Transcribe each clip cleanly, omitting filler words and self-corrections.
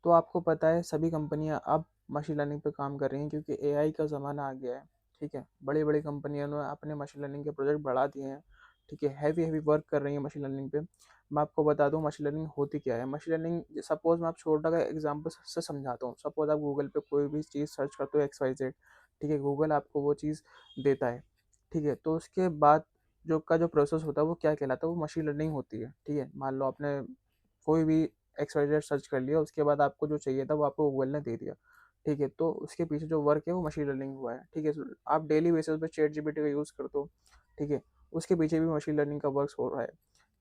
तो आपको पता है सभी कंपनियां अब मशीन लर्निंग पे काम कर रही हैं क्योंकि एआई का ज़माना आ गया है। ठीक है, बड़ी बड़ी कंपनियों ने अपने मशीन लर्निंग के प्रोजेक्ट बढ़ा दिए हैं। ठीक है, हैवी हैवी वर्क कर रही है मशीन लर्निंग पे। मैं आपको बता दूं मशीन लर्निंग होती क्या है। मशीन लर्निंग सपोज मैं आप छोटा का एग्जांपल से समझाता हूँ। सपोज आप गूगल पे कोई भी चीज़ सर्च करते हो XYZ। ठीक है, गूगल आपको वो चीज़ देता है। ठीक है, तो उसके बाद जो प्रोसेस होता है वो क्या कहलाता है, वो मशीन लर्निंग होती है। ठीक है, मान लो आपने कोई भी XYZ सर्च कर लिया, उसके बाद आपको जो चाहिए था वो आपको गूगल ने दे दिया। ठीक है, तो उसके पीछे जो वर्क है वो मशीन लर्निंग हुआ है। ठीक है, आप डेली बेसिस पे चैट जीपीटी का यूज़ करते हो। ठीक है, उसके पीछे भी मशीन लर्निंग का वर्क हो रहा है।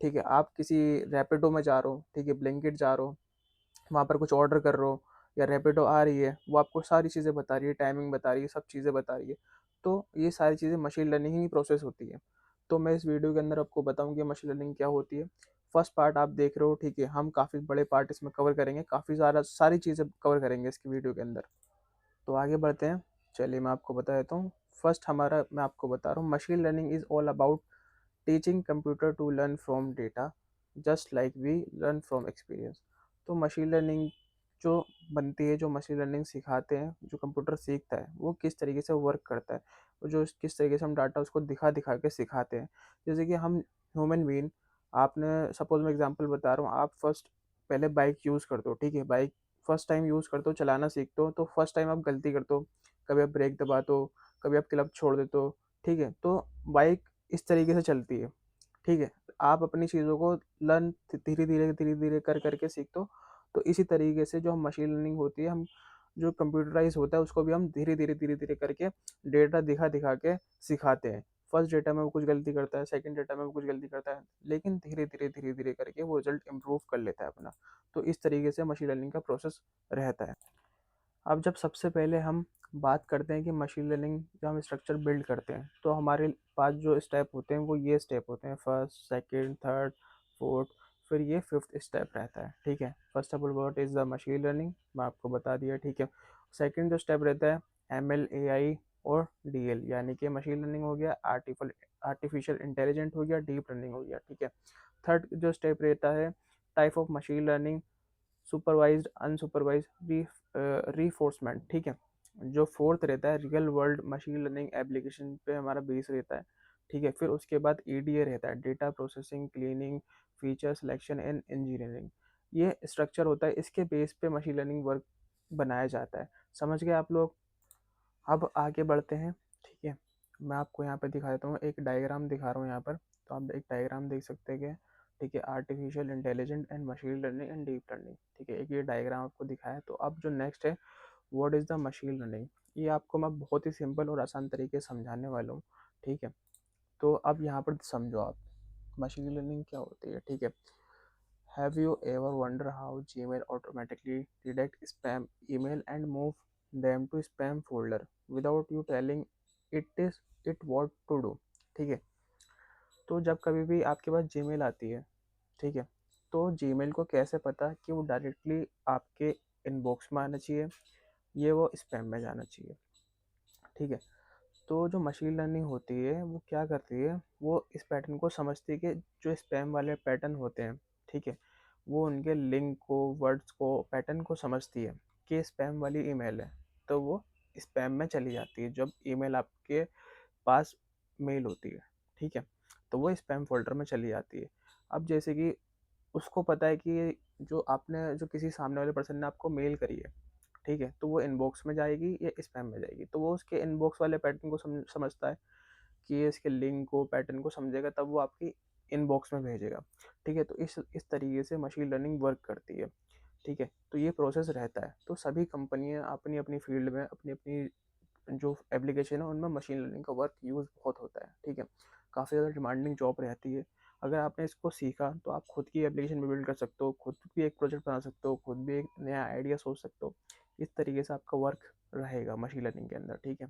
ठीक है, आप किसी रैपिडो में जा रहे हो, ठीक है, ब्लिंकिट जा रहे हो, वहाँ पर कुछ ऑर्डर कर रहे हो या रैपिडो आ रही है, वो आपको सारी चीज़ें बता रही है, टाइमिंग बता रही है, सब चीज़ें बता रही है। तो ये सारी चीज़ें मशीन लर्निंग ही प्रोसेस होती है। तो मैं इस वीडियो के अंदर आपको बताऊँ कि मशीन लर्निंग क्या होती है। फर्स्ट पार्ट आप देख रहे हो। ठीक है, हम काफ़ी बड़े पार्ट इसमें कवर करेंगे, काफ़ी सारी चीज़ें कवर करेंगे इसकी वीडियो के अंदर। तो आगे बढ़ते हैं। चलिए मैं आपको बता देता हूँ। फर्स्ट हमारा मैं आपको बता रहा हूँ, machine learning is all about teaching computer to learn from data just like we learn from experience. तो मशीन लर्निंग जो बनती है, जो मशीन लर्निंग सिखाते हैं, जो कंप्यूटर सीखता है वो किस तरीके से वर्क करता है, और जो किस तरीके से हम डाटा उसको दिखा दिखा के सिखाते हैं। जैसे कि हम ह्यूमन बीन, आपने सपोज मैं एग्जांपल बता रहा हूँ, आप फर्स्ट पहले बाइक यूज़ करते हो। ठीक है, बाइक फर्स्ट टाइम यूज़ करते हो, चलाना सीखते हो, तो फर्स्ट टाइम आप गलती करते हो, कभी आप ब्रेक दबाते हो, कभी आप क्लब छोड़ देते हो। ठीक है, तो बाइक इस तरीके से चलती है। ठीक है, आप अपनी चीज़ों को लर्न धीरे धीरे कर करके सीखते हो। तो इसी तरीके से जो हम मशीन लर्निंग होती है, हम जो कंप्यूटराइज होता है उसको भी हम धीरे धीरे करके डेटा दिखा दिखा के सिखाते हैं। फर्स्ट डेटा में वो कुछ गलती करता है, सेकंड डेटा में वो कुछ गलती करता है, लेकिन धीरे धीरे करके वो रिजल्ट इम्प्रूव कर लेता है अपना। तो इस तरीके से मशीन लर्निंग का प्रोसेस रहता है। अब जब सबसे पहले हम बात करते हैं कि मशीन लर्निंग जब हम स्ट्रक्चर बिल्ड करते हैं, तो हमारे पास जो स्टेप होते हैं वो ये स्टेप होते हैं, फर्स्ट, सेकंड, थर्ड, फोर्थ, फिर ये फिफ्थ स्टेप रहता है। ठीक है, first of all what is the machine learning, मैं आपको बता दिया। ठीक है, सेकंड जो स्टेप रहता है ML AI और DL, यानी कि मशीन लर्निंग हो गया, आर्टिफिशियल इंटेलिजेंट हो गया, डीप लर्निंग हो गया। ठीक है, थर्ड जो स्टेप रहता है type of machine learning, supervised, unsupervised, reinforcement. ठीक है, जो फोर्थ रहता है real world machine learning application पे हमारा बेस रहता है। ठीक है, फिर उसके बाद EDA रहता है, data processing, cleaning, feature selection and engineering. ये स्ट्रक्चर होता है, इसके बेस पे मशीन लर्निंग वर्क बनाया जाता है। समझ गए आप लोग? अब आगे बढ़ते हैं। ठीक है, मैं आपको यहाँ पे दिखा देता हूँ, एक डायग्राम दिखा रहा हूँ यहाँ पर। तो आप एक डायग्राम देख सकते हैं। ठीक है, artificial intelligent and machine learning and deep learning. ठीक है, एक ये डायग्राम आपको दिखाया है। तो अब जो नेक्स्ट है, what is the machine learning, ये आपको मैं बहुत ही सिंपल और आसान तरीके से समझाने वाला हूँ। ठीक है, तो अब यहाँ पर समझो आप मशीन लर्निंग क्या होती है। ठीक है, have you ever wonder how Gmail automatically detect spam email and move them to spam folder without you telling it what to do? ठीक है, तो जब कभी भी आपके पास Gmail आती है, ठीक है, तो Gmail को कैसे पता कि वो डायरेक्टली आपके इनबॉक्स में आना चाहिए, ये वो स्पैम में जाना चाहिए। ठीक है, तो जो मशीन लर्निंग होती है वो क्या करती है, वो इस पैटर्न को समझती है कि जो स्पैम वाले पैटर्न होते हैं, ठीक है, वो उनके लिंक को, वर्ड्स को, पैटर्न को समझती है कि स्पैम वाली ईमेल है, तो वो स्पैम में चली जाती है। जब ईमेल आपके पास मेल होती है, ठीक है, तो वो स्पैम फोल्डर में चली जाती है। अब जैसे कि उसको पता है कि जो किसी सामने वाले पर्सन ने आपको मेल करी है, ठीक है, तो वो इनबॉक्स में जाएगी या स्पैम में जाएगी, तो वो उसके इनबॉक्स वाले पैटर्न को समझता है कि ये इसके लिंक को, पैटर्न को समझेगा, तब वो आपकी इनबॉक्स में भेजेगा। ठीक है, तो इस तरीके से मशीन लर्निंग वर्क करती है। ठीक है, तो ये प्रोसेस रहता है। तो सभी कंपनियां अपनी अपनी फील्ड में अपनी अपनी जो एप्लीकेशन है उनमें मशीन लर्निंग का वर्क यूज़ बहुत होता है। ठीक है, काफ़ी ज़्यादा डिमांडिंग जॉब रहती है। अगर आपने इसको सीखा तो आप खुद की एप्लीकेशन भी बिल्ड कर सकते हो, खुद भी एक प्रोजेक्ट बना सकते हो, खुद भी एक नया आइडिया सोच सकते हो। इस तरीके से आपका वर्क रहेगा मशीन लर्निंग के अंदर। ठीक है,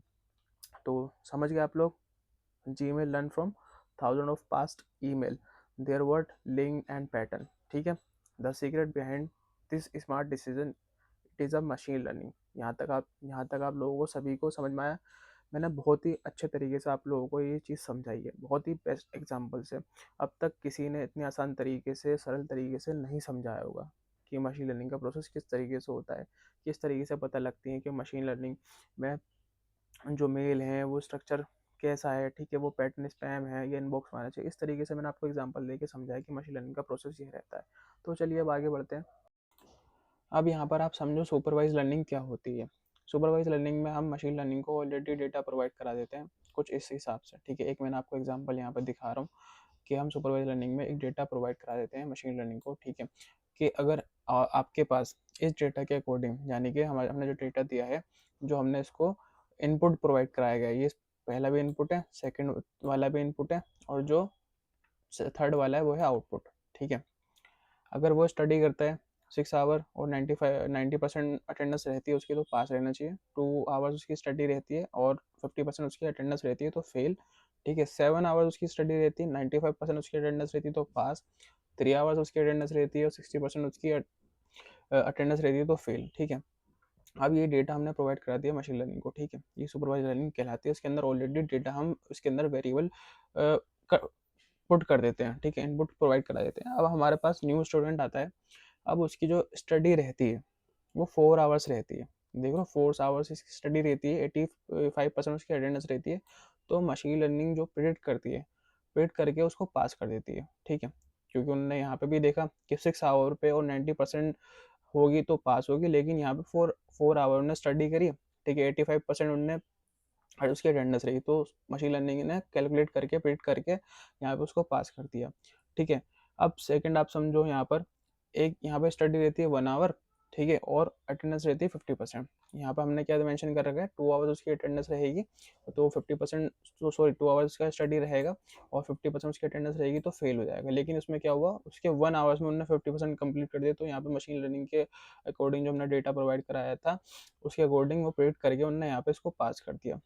तो समझ गए आप लोग? Gmail learn from thousands of past email, their word, link and pattern. ठीक है, the secret behind this smart decision, it is a machine learning. यहाँ तक आप लोगों को सभी को समझ में आया? मैंने बहुत ही अच्छे तरीके से आप लोगों को ये चीज़ समझाई है, बहुत ही बेस्ट एग्जाम्पल से। अब तक किसी ने इतने आसान तरीके से, सरल तरीके से नहीं समझाया होगा कि मशीन लर्निंग का प्रोसेस किस तरीके से होता है, किस तरीके से पता लगती है कि मशीन लर्निंग में जो मेल हैं वो स्ट्रक्चर कैसा है, ठीक है, वो पैटर्न स्पैम है या इनबॉक्स आना चाहिए। इस तरीके से मैंने आपको एग्जांपल देके समझाया कि मशीन लर्निंग का प्रोसेस ये रहता है। तो चलिए अब आगे बढ़ते हैं। अब यहाँ पर आप समझो सुपरवाइज लर्निंग क्या होती है। सुपरवाइज लर्निंग में हम मशीन लर्निंग को ऑलरेडी डेटा प्रोवाइड करा देते हैं कुछ इस हिसाब से, ठीक है। एक मैंने आपको एग्जांपल यहाँ पर दिखा रहा हूँ कि हम सुपरवाइज लर्निंग में एक डेटा प्रोवाइड करा देते हैं मशीन लर्निंग को, ठीक है, कि अगर आपके पास इस डेटा के अकॉर्डिंग, यानी कि हमारे हमने जो डेटा दिया है, जो हमने इसको इनपुट प्रोवाइड कराया गया है, ये पहला भी इनपुट है, सेकंड वाला भी इनपुट है, और जो थर्ड वाला है वो है आउटपुट, ठीक है। अगर वो स्टडी करता है 6 आवर और 90% अटेंडेंस रहती है उसकी, तो पास रहना चाहिए। 2 आवर्स उसकी स्टडी रहती है और 50% उसकी अटेंडेंस रहती है, तो फेल, ठीक है। 7 आवर्स उसकी स्टडी रहती है, 95% उसकी अटेंडेंस रहती है, तो पास। 3 आवर्स उसकी अटेंडेंस रहती है और 60% उसकी अटेंडेंस रहती है, तो फेल, ठीक है। अब ये डेटा हमने प्रोवाइड करा दिया मशीन लर्निंग को, ठीक है, ये सुपरवाइज लर्निंग कहलाती है। इसके अंदर ऑलरेडी डेटा हम उसके अंदर वेरिएबल पुट कर देते हैं, ठीक है, इनपुट प्रोवाइड करा देते हैं। अब हमारे पास न्यू स्टूडेंट आता है, अब उसकी जो स्टडी रहती है वो 4 आवर्स रहती है। देख लो, 4 आवर्स इसकी स्टडी रहती है, 85% उसकी अटेंडेंस रहती है, तो मशीन लर्निंग जो प्रिडिक्ट करती है, प्रिडिक्ट करके उसको पास कर देती है, ठीक है। क्योंकि उन्होंने यहाँ पे भी देखा कि 6 आवर पे और 90% होगी तो पास होगी, लेकिन यहाँ पे फोर फोर आवर उन्होंने स्टडी करी, ठीक है, 85% उनने और उसकी अटेंडेंस रही, तो मशीन लर्निंग ने कैलकुलेट करके प्रिडिक्ट करके यहाँ पे उसको पास कर दिया, ठीक है। अब सेकंड आप समझो, यहाँ पर एक यहाँ पे स्टडी रहती है 1 आवर, ठीक है, और अटेंडेंस रहती है 50%। यहाँ पर हमने क्या मेंशन कर रखा है, 2 आवर्स उसकी अटेंडेंस रहेगी, तो 50%, तो सॉरी 2 आवर्स का स्टडी रहेगा और 50% उसकी अटेंडेंस रहेगी, तो फेल हो जाएगा। लेकिन उसमें क्या हुआ, उसके 1 आवर्स में उन्होंने 50% कंप्लीट कर दिया, तो यहाँ पे मशीन लर्निंग के अकॉर्डिंग जो हमने डेटा प्रोवाइड कराया था उसके अकॉर्डिंग वो प्रेडिक्ट करके उन्होंने यहाँ पे इसको पास कर दिया,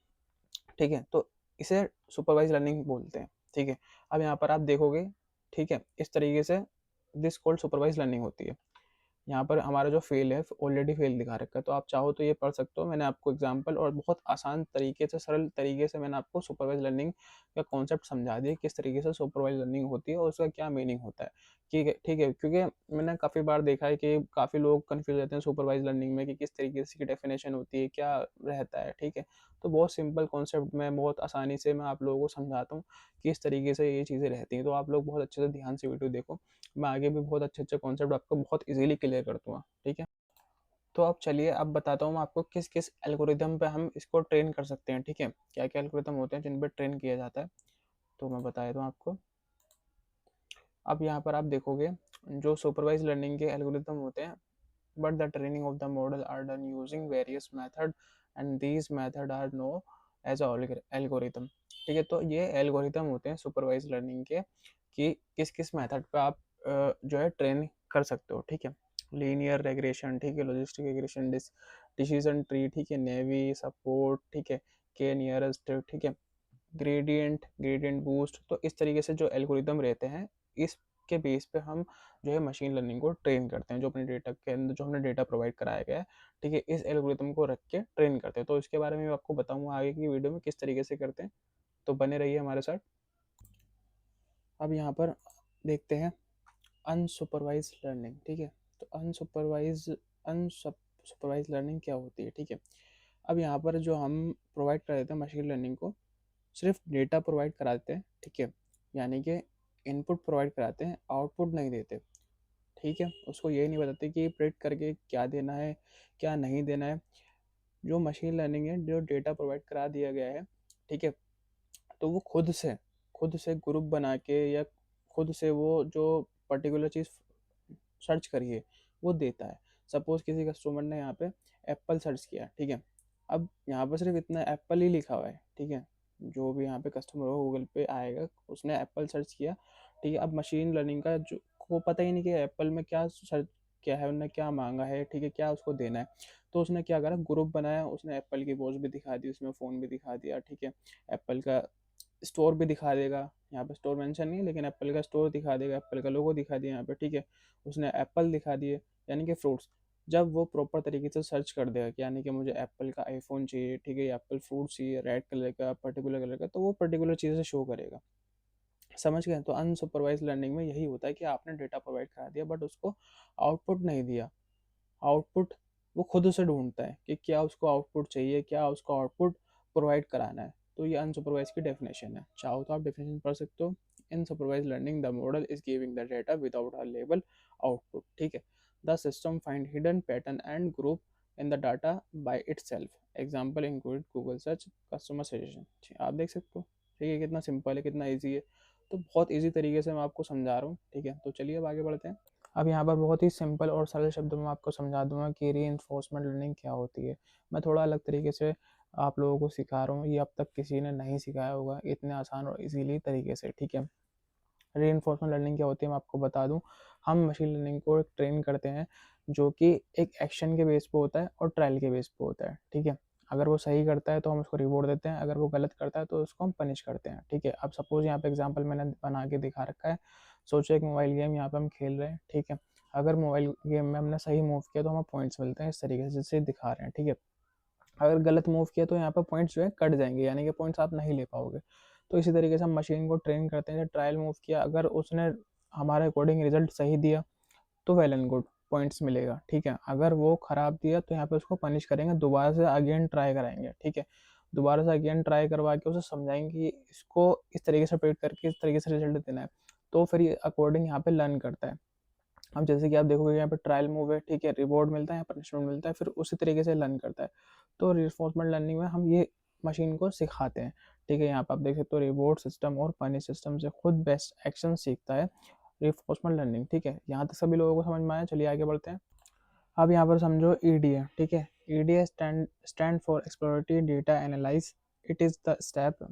ठीक है। तो इसे सुपरवाइज लर्निंग बोलते हैं, ठीक है। अब यहाँ पर आप देखोगे, ठीक है, इस तरीके से दिस कॉल्ड सुपरवाइज लर्निंग होती है। यहाँ पर हमारा जो फेल है ऑलरेडी फेल दिखा रखा है, तो आप चाहो तो ये पढ़ सकते हो। मैंने आपको एग्जांपल और बहुत आसान तरीके से, सरल तरीके से मैंने आपको सुपरवाइज लर्निंग का कॉन्सेप्ट समझा दिया, किस तरीके से सुपरवाइज लर्निंग होती है और उसका क्या मीनिंग होता है, ठीक है, ठीक है। क्योंकि मैंने काफ़ी बार देखा है कि काफ़ी लोग कन्फ्यूज रहते हैं सुपरवाइज लर्निंग में कि किस तरीके से की डेफिनेशन होती है, क्या रहता है, ठीक है। तो बहुत सिंपल कॉन्सेप्ट में बहुत आसानी से मैं आप लोगों को समझाता हूँ कि इस तरीके से ये चीज़ें रहती हैं। तो आप लोग बहुत अच्छे से ध्यान से वीडियो देखो, मैं आगे भी बहुत अच्छे अच्छे कॉन्सेप्ट आपको बहुत इजीली क्लियर कर दूंगा, ठीक है। तो अब चलिए, अब बताता हूँ मैं आपको किस किस एल्गोरिदम पे हम इसको ट्रेन कर सकते हैं, ठीक है, क्या क्या एल्गोरिदम होते हैं जिन पे ट्रेन किया जाता है, तो मैं बता देता हूँ आपको। अब यहाँ पर आप देखोगे, जो सुपरवाइज लर्निंग के एल्गोरिदम होते हैं, but the training of the model are done using various method and these method are known as algorithm, ठीक है। तो ये एल्गोरिदम होते हैं सुपरवाइज लर्निंग के, कि किस किस मेथड पे आप जो है ट्रेन कर सकते हो, ठीक है। लीनियर रेग्रेशन, ठीक है, लॉजिस्टिक रेग्रेशन, डिसीजन ट्री, ठीक है, नेवी सपोर्ट, ठीक है, के नियरेस्ट, ठीक है, ग्रेडियंट बूस्ट। तो इस तरीके से जो एल्गोरिदम रहते हैं, इसके बेस पे हम जो है मशीन लर्निंग को ट्रेन करते हैं, जो अपने डेटा के अंदर जो हमने डेटा प्रोवाइड कराया गया है, ठीक है, इस एल्गोरिदम को रख के ट्रेन करते हैं। तो इसके बारे में आपको बताऊंगा आगे की वीडियो में किस तरीके से करते हैं, तो बने रहिए हमारे साथ। अब यहाँ पर देखते हैं अनसुपरवाइज लर्निंग, ठीक है। तो अनसुपरवाइज लर्निंग क्या होती है, ठीक है। अब यहाँ पर जो हम प्रोवाइड कर देते हैं मशीन लर्निंग को, सिर्फ डेटा प्रोवाइड कराते हैं, ठीक है, यानी कि इनपुट प्रोवाइड कराते हैं, आउटपुट नहीं देते, ठीक है। उसको ये नहीं बताते कि प्रिडिक्ट करके क्या देना है, क्या नहीं देना है। जो मशीन लर्निंग है, जो डेटा प्रोवाइड करा दिया गया है, ठीक है, तो वो खुद से ग्रुप बना के या खुद से वो जो पर्टिकुलर चीज़ सर्च करिए वो देता है। सपोज किसी कस्टमर ने यहाँ पे एप्पल सर्च किया, ठीक है, अब यहाँ पर सिर्फ इतना एप्पल ही लिखा हुआ है, ठीक है। जो भी यहाँ पे कस्टमर हो गूगल पे आएगा, उसने एप्पल सर्च किया, ठीक है। अब मशीन लर्निंग का जो को पता ही नहीं कि एप्पल में क्या सर्च क्या है, उन्होंने क्या मांगा है, ठीक है, क्या उसको देना है। तो उसने क्या करा, ग्रुप बनाया, उसने एप्पल की वॉच भी दिखा दी, उसमें फ़ोन भी दिखा दिया, ठीक है, एप्पल का स्टोर भी दिखा देगा, यहाँ पे स्टोर मेंशन नहीं है लेकिन एप्पल का स्टोर दिखा देगा, एप्पल का लोगो दिखा दिया यहाँ पे, ठीक है। उसने एप्पल दिखा दिए, यानी कि फ्रूट्स। जब वो प्रॉपर तरीके से सर्च कर देगा कि यानी कि मुझे एप्पल का आईफोन चाहिए, ठीक है, एप्पल फ्रूट चाहिए, रेड कलर का, पर्टिकुलर कलर का, तो वो पर्टिकुलर चीज़ें शो करेगा, समझ गए? तो अनसुपरवाइज़ लर्निंग में यही होता है कि आपने डेटा प्रोवाइड करा दिया बट उसको आउटपुट नहीं दिया। आउटपुट वो खुद उसे ढूँढता है कि क्या उसको आउटपुट चाहिए, क्या उसको आउटपुट प्रोवाइड कराना है। तो ये अनसुपरवाइज़ की डेफिनेशन है। चाहो तो आप डेफिनेशन पढ़ सकते हो। Unsupervised learning the model is giving the data without a label output, ठीक है? The system find hidden pattern and group in the data by itself. Example include Google search, customer suggestion. आप देख सकते हो, ठीक है? कितना सिंपल है, कितना ईज़ी है। तो बहुत ईज़ी तरीके से मैं आपको समझा रहा हूँ, ठीक है? तो चलिए अब आगे बढ़ते हैं। अब यहाँ पर बहुत ही सिंपल और सरल शब्दों में आपको समझा दूंगा कि रीइंफोर्समेंट लर्निंग क्या होती है। मैं थोड़ा अलग तरीके से आप लोगों को सिखा रहा हूँ, ये अब तक किसी ने नहीं सिखाया होगा इतने आसान और इजीली तरीके से, ठीक है? रीइंफोर्समेंट लर्निंग क्या होती है मैं आपको बता दूं। हम मशीन लर्निंग को ट्रेन करते हैं जो कि एक एक्शन के बेस पे होता है और ट्रायल के बेस पे होता है, ठीक है? अगर वो सही करता है तो हम उसको रिवॉर्ड देते हैं, अगर वो गलत करता है तो उसको हम पनिश करते हैं, ठीक है? अब सपोज यहाँ पे एग्जांपल मैंने बना के दिखा रखा है। सोचो एक मोबाइल गेम यहाँ पे हम खेल रहे हैं, ठीक है? अगर मोबाइल गेम में हमने सही मूव किया तो हमें पॉइंट्स मिलते हैं इस तरीके से जैसे दिखा रहे हैं, ठीक है? अगर गलत मूव किया तो यहाँ पर पॉइंट्स जो है कट जाएंगे, यानी कि पॉइंट्स आप नहीं ले पाओगे। तो इसी तरीके से हम मशीन को ट्रेन करते हैं। ट्रायल मूव किया, अगर उसने हमारे अकॉर्डिंग रिजल्ट सही दिया तो वेल एंड गुड, पॉइंट्स मिलेगा, ठीक है? अगर वो खराब दिया तो यहाँ पे उसको पनिश करेंगे, दोबारा से अगेन ट्राई कराएंगे, ठीक है? दोबारा से अगेन ट्राई करवा के उसे समझाएंगे कि इसको इस तरीके से प्रेडिक्ट करके इस तरीके से रिजल्ट देना है। तो फिर ये अकॉर्डिंग यहाँ पे लर्न करता है। अब जैसे कि आप देखोगे यहाँ पे ट्रायल मूव है, ठीक है? रिवॉर्ड मिलता है या पनिशमेंट मिलता है, फिर उसी तरीके से लर्न करता है। तो रिइंफोर्समेंट लर्निंग में हम ये मशीन को सिखाते हैं, ठीक है? यहाँ पे आप देख सकते हो रिवॉर्ड सिस्टम और पनिश सिस्टम से खुद बेस्ट एक्शन सीखता है रिइंफोर्समेंट लर्निंग, ठीक है? यहाँ तक सभी लोगों को समझ में आया? चलिए आगे बढ़ते हैं। अब यहाँ पर समझो ईडीए, ठीक है? EDA stand for exploratory data analyse. It is the step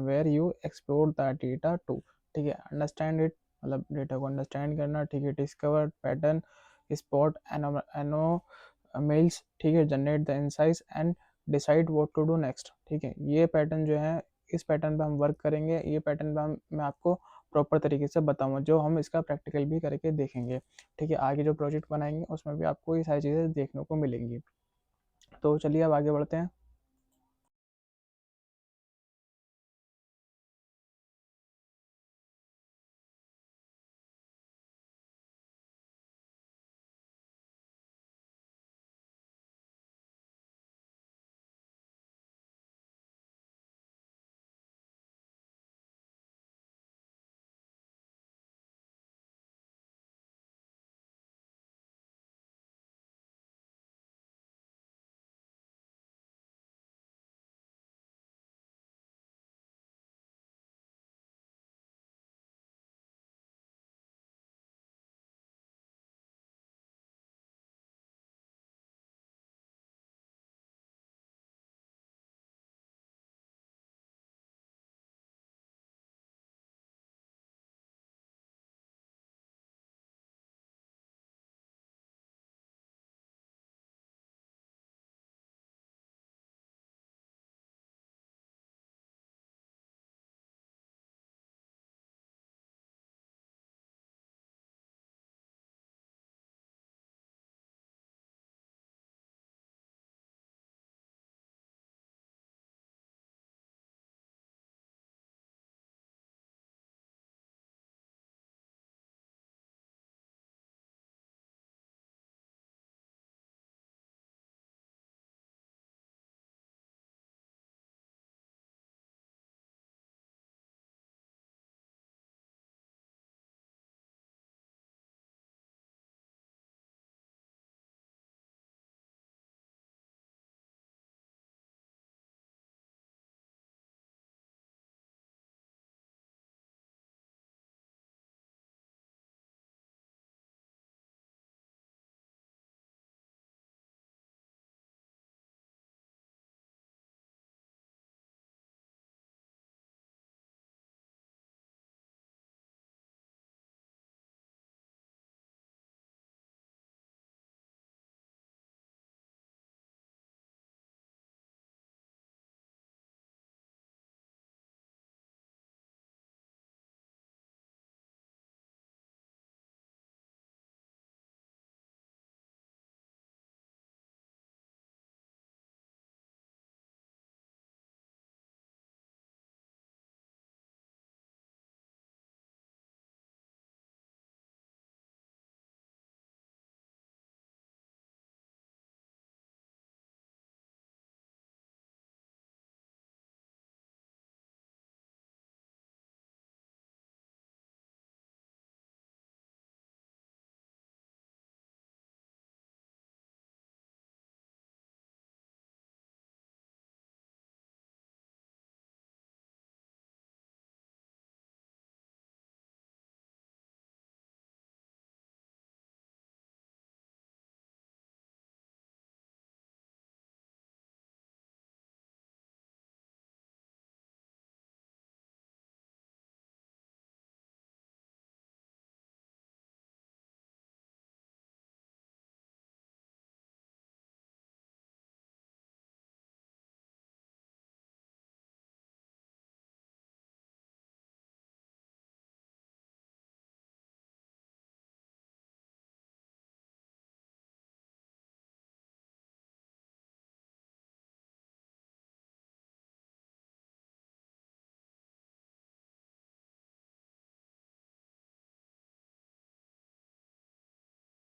where you explore the data to, ठीक है? अंडरस्टैंड इट, मतलब डेटा को अंडरस्टैंड करना, ठीक है? डिस्कवर पैटर्न, स्पॉट एनोमेल्स, ठीक है? Generate the insights and decide what to do next, ठीक है? ये पैटर्न जो है, इस पैटर्न पे हम वर्क करेंगे। ये पैटर्न पे हम मैं आपको प्रॉपर तरीके से बताऊंगा, जो हम इसका प्रैक्टिकल भी करके देखेंगे, ठीक है? आगे जो प्रोजेक्ट बनाएंगे उसमें भी आपको ये सारी चीज़ें देखने को मिलेंगी। तो चलिए अब आगे बढ़ते हैं।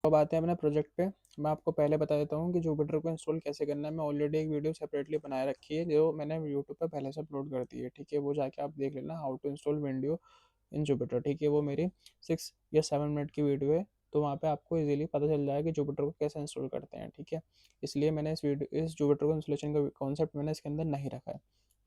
अब आते हैं अपने प्रोजेक्ट पे। मैं आपको पहले बता देता हूँ कि जुपिटर को इंस्टॉल कैसे करना है। मैं ऑलरेडी एक वीडियो सेपरेटली बनाए रखी है जो मैंने यूट्यूब पे पहले से अपलोड कर दी है, ठीक है। वो जाके आप देख लेना, how to install window in Jupyter, ठीक है। वो मेरी 6 या 7 मिनट की वीडियो है, तो वहाँ पे आपको इजीली पता चल जाएगा कि जुपिटर को कैसे इंस्टॉल करते हैं, ठीक है। इसलिए मैंने इस जुपिटर को इंस्टॉलेशन का कॉन्सेप्ट मैंने इसके अंदर नहीं रखा है,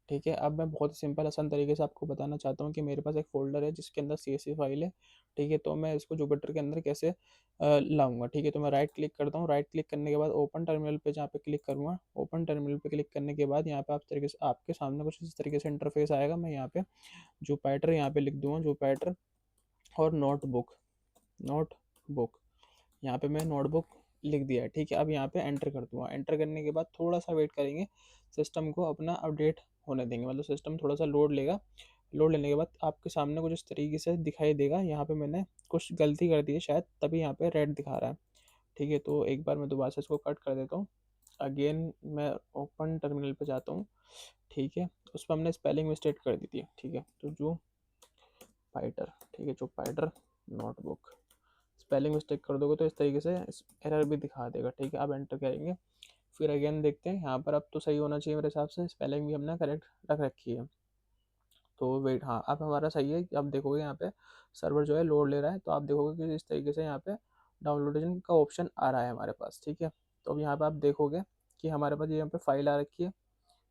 ठीक है। अब मैं बहुत ही सिंपल आसान तरीके से आपको बताना चाहता हूँ कि मेरे पास एक फ़ोल्डर है जिसके अंदर CSV फाइल है, ठीक है। तो मैं इसको जुपिटर के अंदर कैसे लाऊँगा, ठीक है। तो मैं राइट क्लिक करता हूँ, राइट क्लिक करने के बाद ओपन टर्मिनल पे जहाँ पे क्लिक करूँगा, ओपन टर्मिनल पे क्लिक करने के बाद यहाँ पे आप तरीके से आपके सामने कुछ इस तरीके से इंटरफेस आएगा। मैं यहाँ पे जुपिटर यहाँ पे लिख दूँगा, जुपिटर और नोटबुक यहाँ पे मैं नोटबुक लिख दिया है, ठीक है। अब यहाँ पे एंटर कर दूँगा। एंटर करने के बाद थोड़ा सा वेट करेंगे, सिस्टम को अपना अपडेट होने देंगे, मतलब सिस्टम थोड़ा सा लोड लेगा। लोड लेने के बाद आपके सामने कुछ इस तरीके से दिखाई देगा। यहाँ पे मैंने कुछ गलती कर दी है शायद, तभी यहाँ पे रेड दिखा रहा है, ठीक है। तो एक बार मैं दोबारा से इसको कट कर देता हूँ। अगेन मैं ओपन टर्मिनल पे जाता हूँ, ठीक है। उस पर हमने स्पेलिंग मिस्टेक कर दी थी, ठीक है। तो जो पाइटर, ठीक है, जो पाइटर नोटबुक, स्पेलिंग मिस्टेक कर दोगे तो इस तरीके से एरर भी दिखा देगा, ठीक है। अब एंटर करेंगे, फिर अगेन देखते हैं यहाँ पर। अब तो सही होना चाहिए मेरे हिसाब से, स्पेलिंग भी हमने करेक्ट रख रखी है। तो वेट, हाँ अब हमारा सही है। अब देखोगे यहाँ पे सर्वर जो है लोड ले रहा है, तो आप देखोगे कि इस तरीके से यहाँ पे डाउनलोडेशन का ऑप्शन आ रहा है हमारे पास, ठीक है। तो अब यहाँ पे आप देखोगे कि हमारे पास यहाँ पे फाइल आ रखी है,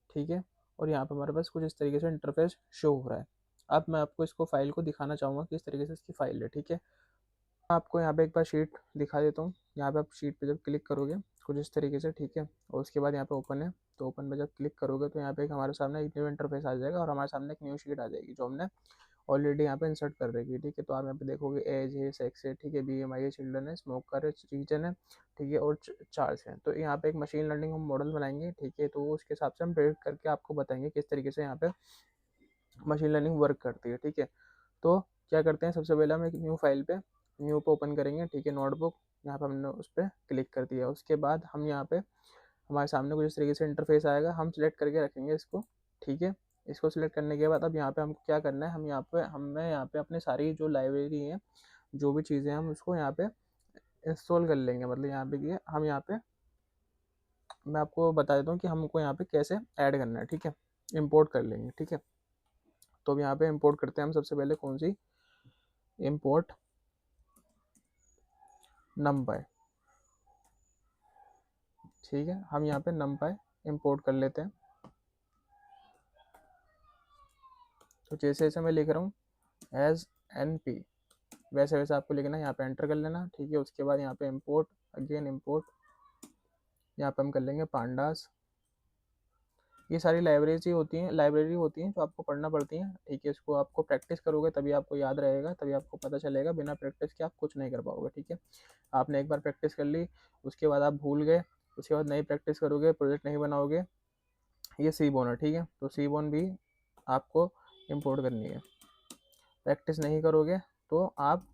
ठीक है। और यहाँ पे हमारे पास कुछ इस तरीके से इंटरफेस शो हो रहा है। अब मैं आपको इसको फाइल को दिखाना चाहूँगा कि इस तरीके से इसकी फाइल है, ठीक है। आपको यहाँ पे एक बार शीट दिखा देता हूँ। यहाँ पे आप शीट पे जब क्लिक करोगे कुछ इस तरीके से, ठीक है। और उसके बाद यहाँ पे ओपन है, तो ओपन पे जब क्लिक करोगे तो यहाँ पे एक हमारे सामने एक न्यू इंटरफेस आ जाएगा और हमारे सामने एक न्यू शीट आ जाएगी जो हमने ऑलरेडी यहाँ पे इंसर्ट कर रखी है, ठीक है। तो आप यहाँ पे देखोगे एज है, सेक्स है, ठीक है, BMI है, चिल्ड्रन है, स्मोकर है, रीजन है, ठीक है, और चार्ज है। तो यहाँ पे एक मशीन लर्निंग हम मॉडल बनाएंगे, ठीक है। तो उसके हिसाब से हम प्रेडिक्ट करके आपको बताएंगे किस तरीके से यहाँ पे मशीन लर्निंग वर्क करती है, ठीक है। तो क्या करते हैं, सबसे पहले हम एक न्यू फाइल पे न्यू पे ओपन करेंगे, ठीक है, नोटबुक। यहाँ पे हमने उस पर क्लिक कर दिया। उसके बाद हम यहाँ पे हमारे सामने कुछ इस तरीके से इंटरफेस आएगा, हम सिलेक्ट करके रखेंगे इसको, ठीक है। इसको सिलेक्ट करने के बाद अब यहाँ पे हमको क्या करना है, हमें यहाँ पे अपनी सारी जो लाइब्रेरी है, जो भी चीज़ें हम उसको यहाँ पे इंस्टॉल कर लेंगे। मतलब यहाँ पे कि हम यहाँ पे, मैं आपको बता देता हूँ कि हमको यहाँ पे कैसे ऐड करना है, ठीक है। इम्पोर्ट कर लेंगे, ठीक है। तो अब यहाँ पे इम्पोर्ट करते हैं हम सबसे पहले कौन सी, इम्पोर्ट numpy, ठीक है। हम यहाँ पे numpy इंपोर्ट कर लेते हैं। तो जैसे जैसे मैं लिख रहा हूँ एज NP, वैसे वैसे आपको लिखना है। यहाँ पे एंटर कर लेना, ठीक है। उसके बाद यहाँ पे इम्पोर्ट, अगेन इम्पोर्ट, यहाँ पे हम कर लेंगे पांडास। ये सारी लाइब्रेरी होती हैं जो आपको पढ़ना पड़ती हैं, ठीक है। इसको आपको प्रैक्टिस करोगे तभी आपको याद रहेगा, तभी आपको पता चलेगा। बिना प्रैक्टिस के आप कुछ नहीं कर पाओगे, ठीक है। आपने एक बार प्रैक्टिस कर ली, उसके बाद आप भूल गए, उसके बाद नई प्रैक्टिस करोगे, प्रोजेक्ट नहीं बनाओगे। ये सीबोन है, ठीक है। तो सीबोन भी आपको इंपोर्ट करनी है। प्रैक्टिस नहीं करोगे तो आप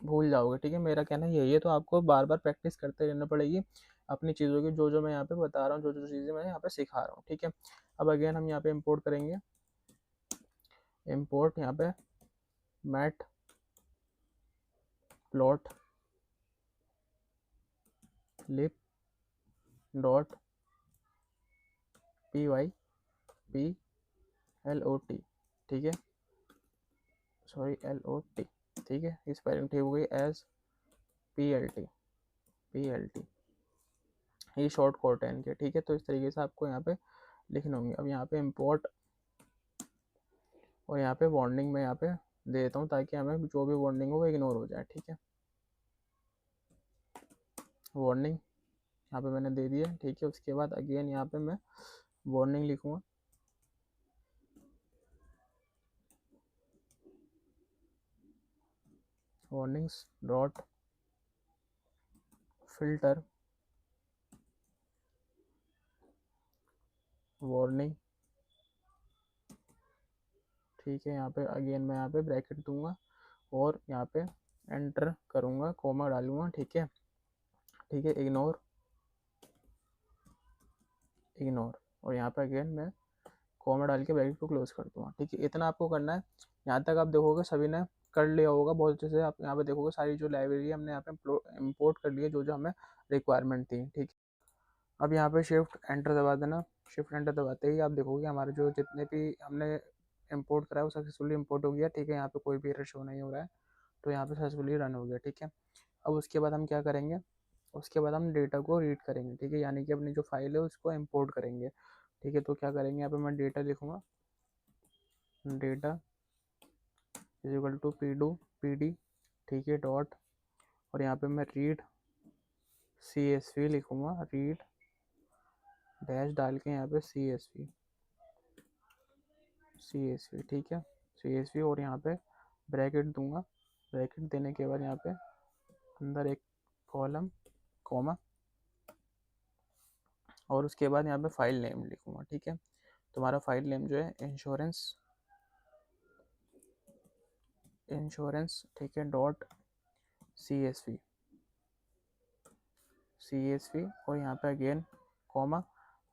भूल जाओगे, ठीक है। मेरा कहना यही है। तो आपको बार बार प्रैक्टिस करते रहना पड़ेगी अपनी चीज़ों की, जो जो मैं यहाँ पे बता रहा हूँ, जो जो चीज़ें मैं यहाँ पे सिखा रहा हूँ, ठीक है। अब अगेन हम यहाँ पे इंपोर्ट करेंगे, इंपोर्ट यहाँ पे matplotlib dot PYPLOT, ठीक है, सॉरी LOT, ठीक है। इस स्पेलिंग ठीक हो गई, एज PLT, ये शॉर्ट कोट है इनके, ठीक है। तो इस तरीके से आपको यहाँ पे लिखने होंगे। अब यहाँ पे इंपोर्ट और यहाँ पे वार्निंग में यहाँ पे दे देता हूँ ताकि हमें जो भी वार्निंग हो वो इग्नोर हो जाए, ठीक है। वार्निंग यहाँ पे मैंने दे दिया, ठीक है। उसके बाद अगेन यहाँ पे मैं वार्निंग लिखूँगा, वार्निंग्स डॉट फिल्टर वार्निंग, ठीक है। यहाँ पे अगेन मैं यहाँ पे ब्रैकेट दूंगा और यहाँ पे एंटर करूँगा, कोमा डालूंगा, ठीक है, ठीक है। इग्नोर और यहाँ पे अगेन मैं कोमा डाल के ब्रैकेट को क्लोज कर दूँगा, ठीक है। इतना आपको करना है। यहाँ तक आप देखोगे सभी ने कर लिया होगा बहुत अच्छे से। आप यहाँ पे देखोगे सारी जो लाइब्रेरी है हमने यहाँ पे इम्पोर्ट कर ली है, जो जो हमें रिक्वायरमेंट थी, ठीक है। अब यहाँ पे शिफ्ट एंटर दबा देना। शिफ्ट एंटर दबाते ही आप देखोगे हमारे जो जितने भी हमने इंपोर्ट करा है वो सक्सेसफुली इंपोर्ट हो गया, ठीक है। यहाँ पे कोई भी एरर शो नहीं हो रहा है, तो यहाँ पे सक्सेसफुली रन हो गया, ठीक है। अब उसके बाद हम क्या करेंगे, उसके बाद हम डेटा को रीड करेंगे, ठीक है, यानी कि अपनी जो फाइल है उसको इम्पोर्ट करेंगे, ठीक है। तो क्या करेंगे, यहाँ पे मैं डेटा लिखूँगा, data is equal to P D, ठीक है, डॉट, और यहाँ पे मैं रीड CSV लिखूँगा, रीड डैश डाल के यहाँ पे CSV, ठीक है, CSV, और यहाँ पे ब्रैकेट दूंगा। ब्रैकेट देने के बाद यहाँ पे अंदर एक कॉलम, कॉमा, और उसके बाद यहाँ पे फाइल नेम लिखूँगा, ठीक है। तुम्हारा फाइल नेम जो है इंश्योरेंस, ठीक है, डॉट CSV, और यहाँ पे अगेन कॉमा,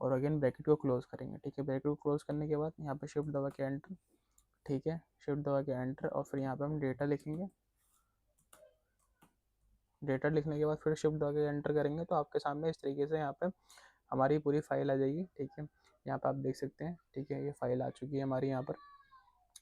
और अगेन ब्रैकेट को क्लोज करेंगे, ठीक है। ब्रैकेट को क्लोज करने के बाद यहाँ पे शिफ्ट दबा के एंटर, ठीक है, शिफ्ट दबा के एंटर, और फिर यहाँ पे हम डेटा लिखेंगे। डेटा लिखने के बाद फिर शिफ्ट दबा के एंटर करेंगे, तो आपके सामने इस तरीके से यहाँ पे हमारी पूरी फाइल आ जाएगी, ठीक है। यहाँ पे आप देख सकते हैं, ठीक है, ये फाइल आ चुकी है हमारी यहाँ पर,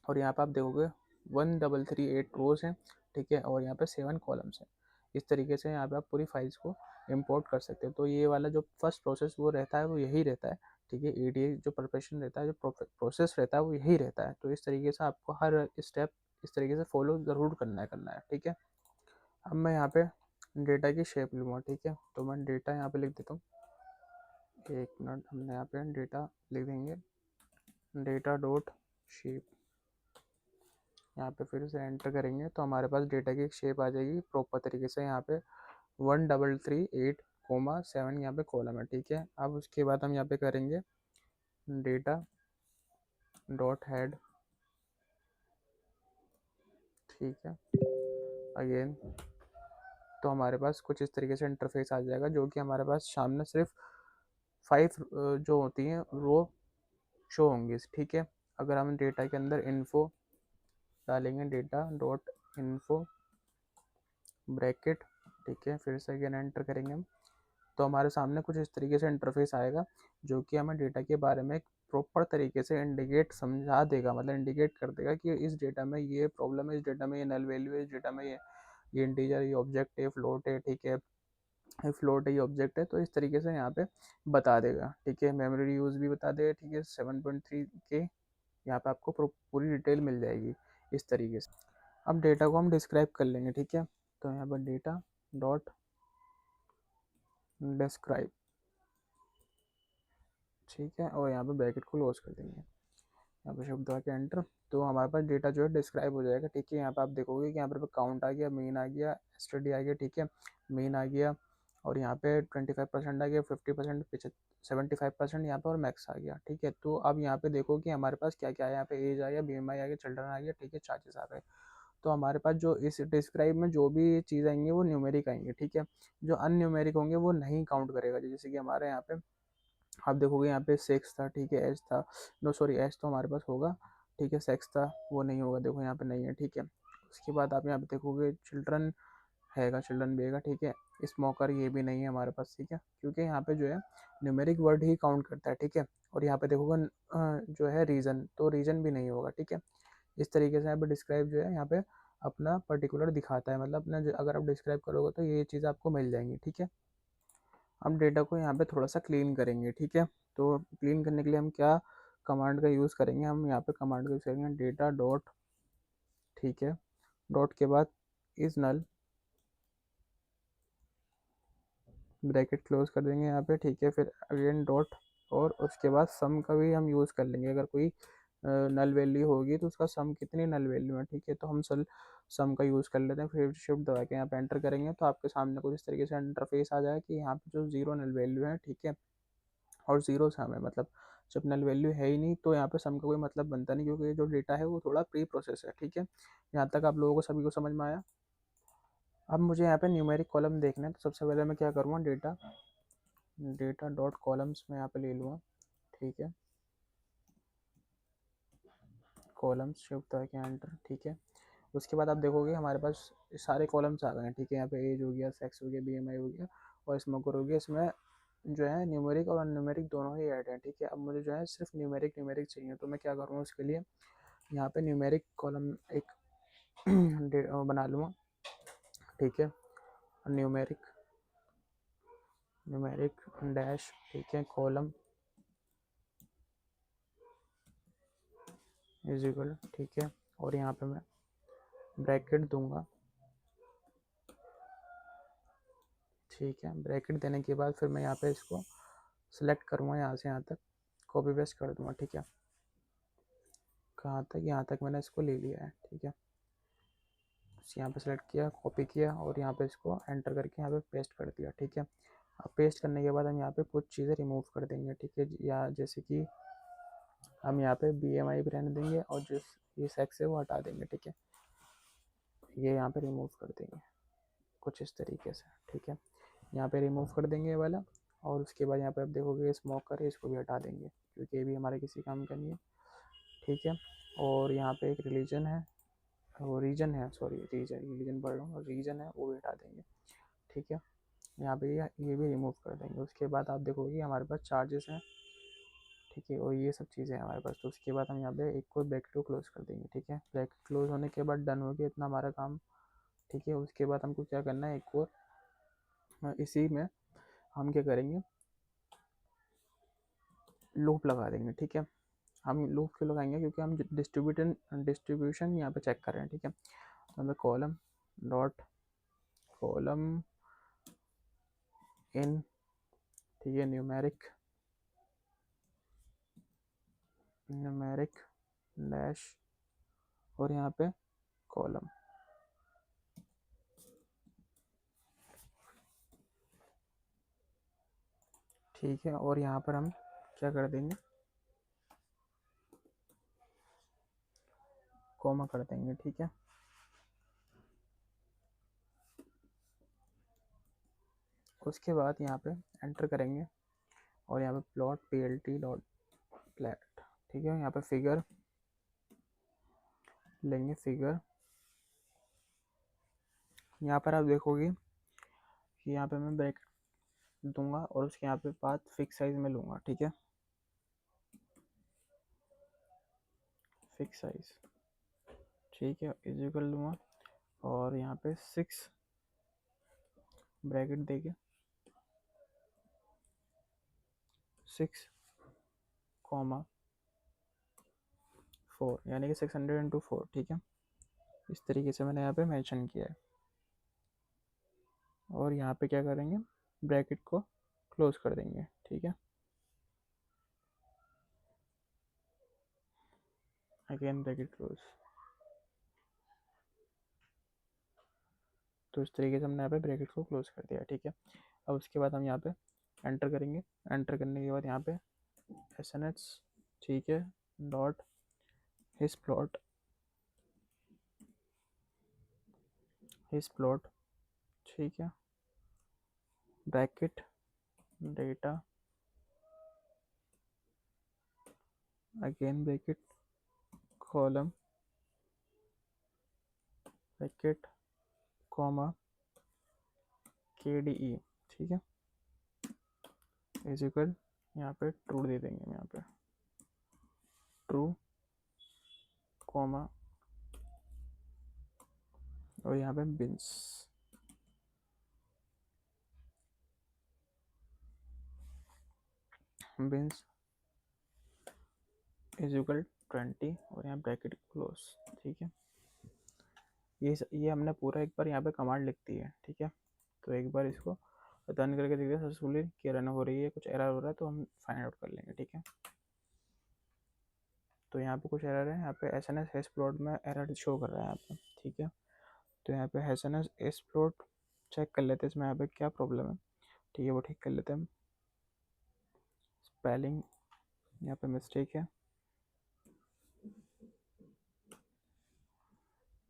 और यहाँ पे आप देखोगे 1338 रोज हैं, ठीक है, और यहाँ पे 7 कॉलम्स हैं। इस तरीके से यहाँ पे आप पूरी फाइल्स को इंपोर्ट कर सकते हो। तो ये वाला जो फर्स्ट प्रोसेस वो रहता है वो यही रहता है, ठीक है। EDA जो प्रिपरेशन रहता है, जो प्रोसेस रहता है वो यही रहता है। तो इस तरीके से आपको हर स्टेप इस तरीके से फॉलो ज़रूर करना है, ठीक है। अब मैं यहाँ पे डेटा की शेप लूँगा, ठीक है। तो मैं डेटा यहाँ पे लिख देता हूँ, एक मिनट, हमने यहाँ पे डेटा लिख देंगे, डेटा डॉट शेप, यहाँ पे फिर से एंटर करेंगे तो हमारे पास डेटा की एक शेप आ जाएगी प्रॉपर तरीके से। यहाँ पे 1338,7 यहाँ पे कॉलम है, ठीक है। अब उसके बाद हम यहाँ पे करेंगे डेटा डॉट हेड, ठीक है, अगेन। तो हमारे पास कुछ इस तरीके से इंटरफेस आ जाएगा, जो कि हमारे पास सामने सिर्फ 5 जो होती हैं रो शो होंगी, ठीक है। अगर हम डेटा के अंदर इन्फो डालेंगे, डेटा डॉट इन्फो ब्रैकेट, ठीक है, फिर से अगेन एंटर करेंगे हम, तो हमारे सामने कुछ इस तरीके से इंटरफेस आएगा, जो कि हमें डेटा के बारे में प्रॉपर तरीके से इंडिकेट समझा देगा, मतलब इंडिकेट कर देगा कि इस डेटा में ये प्रॉब्लम है, इस डेटा में ये नल वैल्यू है, इस डेटा में ये इंटीजर, ये ऑब्जेक्ट है, फ्लोट है, ठीक है, ये फ्लोट है, ये ऑब्जेक्ट है। तो इस तरीके से यहाँ पे बता देगा, ठीक है। मेमोरी यूज़ भी बता देगा, ठीक है। 7.3 के यहाँ पे आपको पूरी डिटेल मिल जाएगी इस तरीके से। अब डेटा को हम डिस्क्राइब कर लेंगे, ठीक है। तो यहाँ पर डेटा डॉट डिस्क्राइब, ठीक है, और यहाँ पे ब्रैकेट को क्लोज कर देंगे, यहाँ पे शब्द दबा के एंटर, तो हमारे पास डेटा जो है डिस्क्राइब हो जाएगा, ठीक है। यहाँ पे आप देखोगे कि यहाँ पर काउंट आ गया, मीन आ गया, स्टडी आ गया, ठीक है, मीन आ गया, और यहाँ पे 25% आ गया, 50%, 75% यहाँ पे, और मैक्स आ गया, ठीक है। तो अब यहाँ पे देखो कि हमारे पास क्या क्या है, यहाँ पे एज आ गया, BMI आ गया, चिल्ड्रन आ गया, ठीक है, चार्जेस आ गए। तो हमारे पास जो इस डिस्क्राइब में जो भी चीज़ आएंगी वो न्यूमेरिक आएंगे, ठीक है। जो अनन्यूमेरिक होंगे वो नहीं काउंट करेगा, जैसे कि हमारे यहाँ पे आप देखोगे यहाँ पे सेक्स था, ठीक है, एज था, नो सॉरी, एज तो हमारे पास होगा, ठीक है, सेक्स था वो नहीं होगा, देखो यहाँ पे नहीं है, ठीक है। उसके बाद आप यहाँ पे देखोगे चिल्ड्रन हैगा, चिल्ड्रन भी हैगा, ठीक है। स्मोकर ये भी नहीं है हमारे पास, ठीक है, क्योंकि यहाँ पे जो है न्यूमेरिक वर्ड ही काउंट करता है, ठीक है। और यहाँ पे देखोगे जो है रीजन, तो रीजन भी नहीं होगा, ठीक है। इस तरीके से यहाँ पे डिस्क्राइब जो है यहाँ पे अपना पर्टिकुलर दिखाता है, मतलब अपना अगर आप डिस्क्राइब करोगे तो ये चीज़ आपको मिल जाएंगी, ठीक है। हम डेटा को यहाँ पे थोड़ा सा क्लीन करेंगे, ठीक है। तो क्लीन करने के लिए हम क्या कमांड का यूज़ करेंगे, हम यहाँ पे कमांड का यूज़ करेंगे डेटा डॉट, ठीक है, डॉट के बाद इज नल, ब्रैकेट क्लोज कर देंगे यहाँ पे, ठीक है, फिर अगेन डॉट, और उसके बाद सम का भी हम यूज़ कर लेंगे। अगर कोई नल वैल्यू होगी तो उसका सम कितनी नल वैल्यू है, ठीक है, तो हम सम का यूज़ कर लेते हैं। फिर शिफ्ट दबा के यहाँ पे एंटर करेंगे तो आपके सामने कुछ इस तरीके से इंटरफेस आ जाए कि यहाँ पे जो जीरो नल वैल्यू है, ठीक है, और जीरो सम है, मतलब जब नल वैल्यू है ही नहीं तो यहाँ पे सम का कोई मतलब बनता नहीं, क्योंकि ये जो डेटा है वो थोड़ा प्री प्रोसेस है, ठीक है। यहाँ तक आप लोगों को सभी को समझ में आया। अब मुझे यहाँ पे न्यूमेरिक कॉलम देखना है, तो सबसे पहले मैं क्या करूँगा, डेटा डॉट कॉलम्स में यहाँ पे ले लूँगा, ठीक है, कॉलम्स शिफ्ट करके एंटर, ठीक है। उसके बाद आप देखोगे हमारे पास सारे कॉलम्स आ गए हैं, ठीक है। यहाँ पे एज हो गया, सेक्स हो गया, बीएमआई हो गया और स्मोकर हो गया। इसमें जो है न्यूमेरिक और न्यूमेरिक दोनों ही ऐड है, ठीक है। अब मुझे जो है सिर्फ न्यूमेरिक न्यूमेरिक चाहिए, तो मैं क्या करूँगा उसके लिए, यहाँ पे न्यूमेरिक कॉलम एक बना लूँगा, ठीक है। न्यूमेरिक न्यूमेरिक डैश, ठीक है, कॉलम इज इक्वल, ठीक है। और यहाँ पे मैं ब्रैकेट दूंगा, ठीक है। ब्रैकेट देने के बाद फिर मैं यहाँ पे इसको सिलेक्ट करूँगा, यहाँ से यहाँ तक कॉपी पेस्ट कर दूँगा, ठीक है। कहाँ तक, यहाँ तक मैंने इसको ले लिया है, ठीक है। यहाँ पे सेलेक्ट किया, कॉपी किया और यहाँ पे इसको एंटर करके यहाँ पे पेस्ट कर दिया, ठीक है। अब पेस्ट करने के बाद हम यहाँ पे कुछ चीज़ें रिमूव कर देंगे, ठीक है। या जैसे कि हम यहाँ पे BMI भी रहने देंगे और जो ये सेक्स है वो हटा देंगे, ठीक है। ये यहाँ पे रिमूव कर देंगे कुछ इस तरीके से, ठीक है। यहाँ पे रिमूव कर देंगे ये वाला। और उसके बाद यहाँ पे आप देखोगे स्मोकर है, इसको भी हटा देंगे क्योंकि ये भी हमारे किसी काम का नहीं है, ठीक है। और यहाँ पे एक रिलीजन है, वो रीजन है, सॉरी रिलीजन पढ़ रहा हूँ, रीजन है वो भी हटा देंगे, ठीक है। यहाँ पे ये भी रिमूव कर देंगे। उसके बाद आप देखोगे हमारे पास चार्जेस हैं, ठीक है, और ये सब चीज़ें हैं हमारे पास। तो उसके बाद हम यहाँ पे एक और ब्रैकेट को क्लोज कर देंगे, ठीक है। ब्रैकेट क्लोज होने के बाद डन हो गया इतना हमारा काम, ठीक है। उसके बाद हमको क्या करना है, एक और इसी में हम क्या करेंगे, लूप लगा देंगे, ठीक है। हम लूप क्यों लगाएंगे, क्योंकि हम डिस्ट्रीब्यूशन यहाँ पे चेक कर रहे हैं, ठीक है। तो हमें कॉलम डॉट कॉलम इन, ठीक है, न्यूमेरिक डैश और यहाँ पे कॉलम, ठीक है। और यहाँ पर हम क्या कर देंगे, कॉमा कर देंगे, ठीक है। उसके बाद यहाँ पे एंटर करेंगे और यहाँ पे प्लॉट PLT डॉट प्लैट, ठीक है। यहाँ पे फिगर लेंगे, फिगर। यहाँ पर आप देखोगे कि यहाँ पे मैं ब्रैकेट दूंगा और उसके यहाँ पे पाथ फिक्स साइज में लूँगा, ठीक है। फिक्स साइज, ठीक है, इज इक्वल लूँगा और यहाँ पे 6 ब्रैकेट देके 6 कॉमा 4, यानी कि 600 × 4, ठीक है। इस तरीके से मैंने यहाँ पे मेंशन किया है। और यहाँ पे क्या करेंगे, ब्रैकेट को क्लोज कर देंगे, ठीक है। Again bracket close. तो इस तरीके से हमने यहाँ पे ब्रैकेट को क्लोज कर दिया, ठीक है। अब उसके बाद हम यहाँ पे एंटर करेंगे। एंटर करने के बाद यहाँ पे SNS, ठीक है, डॉट हिस प्लॉट, ठीक है, bracket data, again bracket column bracket comma KDE, ठीक है, इज इक्वल, यहाँ पे ट्रू दे देंगे हम, यहाँ पे ट्रू कॉमा और यहाँ पे बिन्स, इज इक्वल 20 और यहाँ ब्रैकेट क्लोज, ठीक है। ये हमने पूरा एक बार यहाँ पे कमांड लिख दी है, ठीक है। तो एक बार इसको रन करके देखते हैं सक्सेसफुली क्या रन हो रही है, कुछ एरर हो रहा है तो हम फाइंड आउट कर लेंगे, ठीक है। तो यहाँ पे कुछ एरर है, यहाँ पे SNS हेस प्लॉट में एरर शो कर रहा है यहाँ पे, ठीक है। तो यहाँ पे SNS हेस प्लॉट चेक कर लेते हैं इसमें यहाँ पे क्या प्रॉब्लम है, ठीक है, वो ठीक कर लेते हैं हम। स्पेलिंग यहाँ पे मिस्टेक है,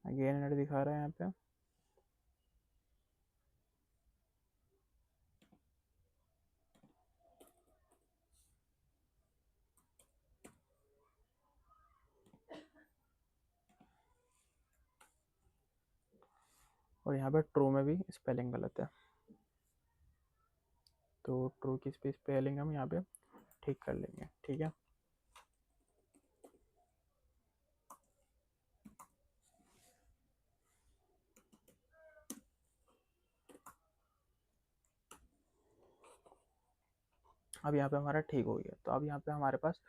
अगेन एरर दिखा रहा है यहाँ पे। और यहाँ पे ट्रू में भी स्पेलिंग गलत है, तो ट्रू की स्पेलिंग हम यहाँ पे ठीक कर लेंगे। ठीक है, अब यहाँ पे हमारा ठीक हो गया। तो अब यहाँ पे हमारे पास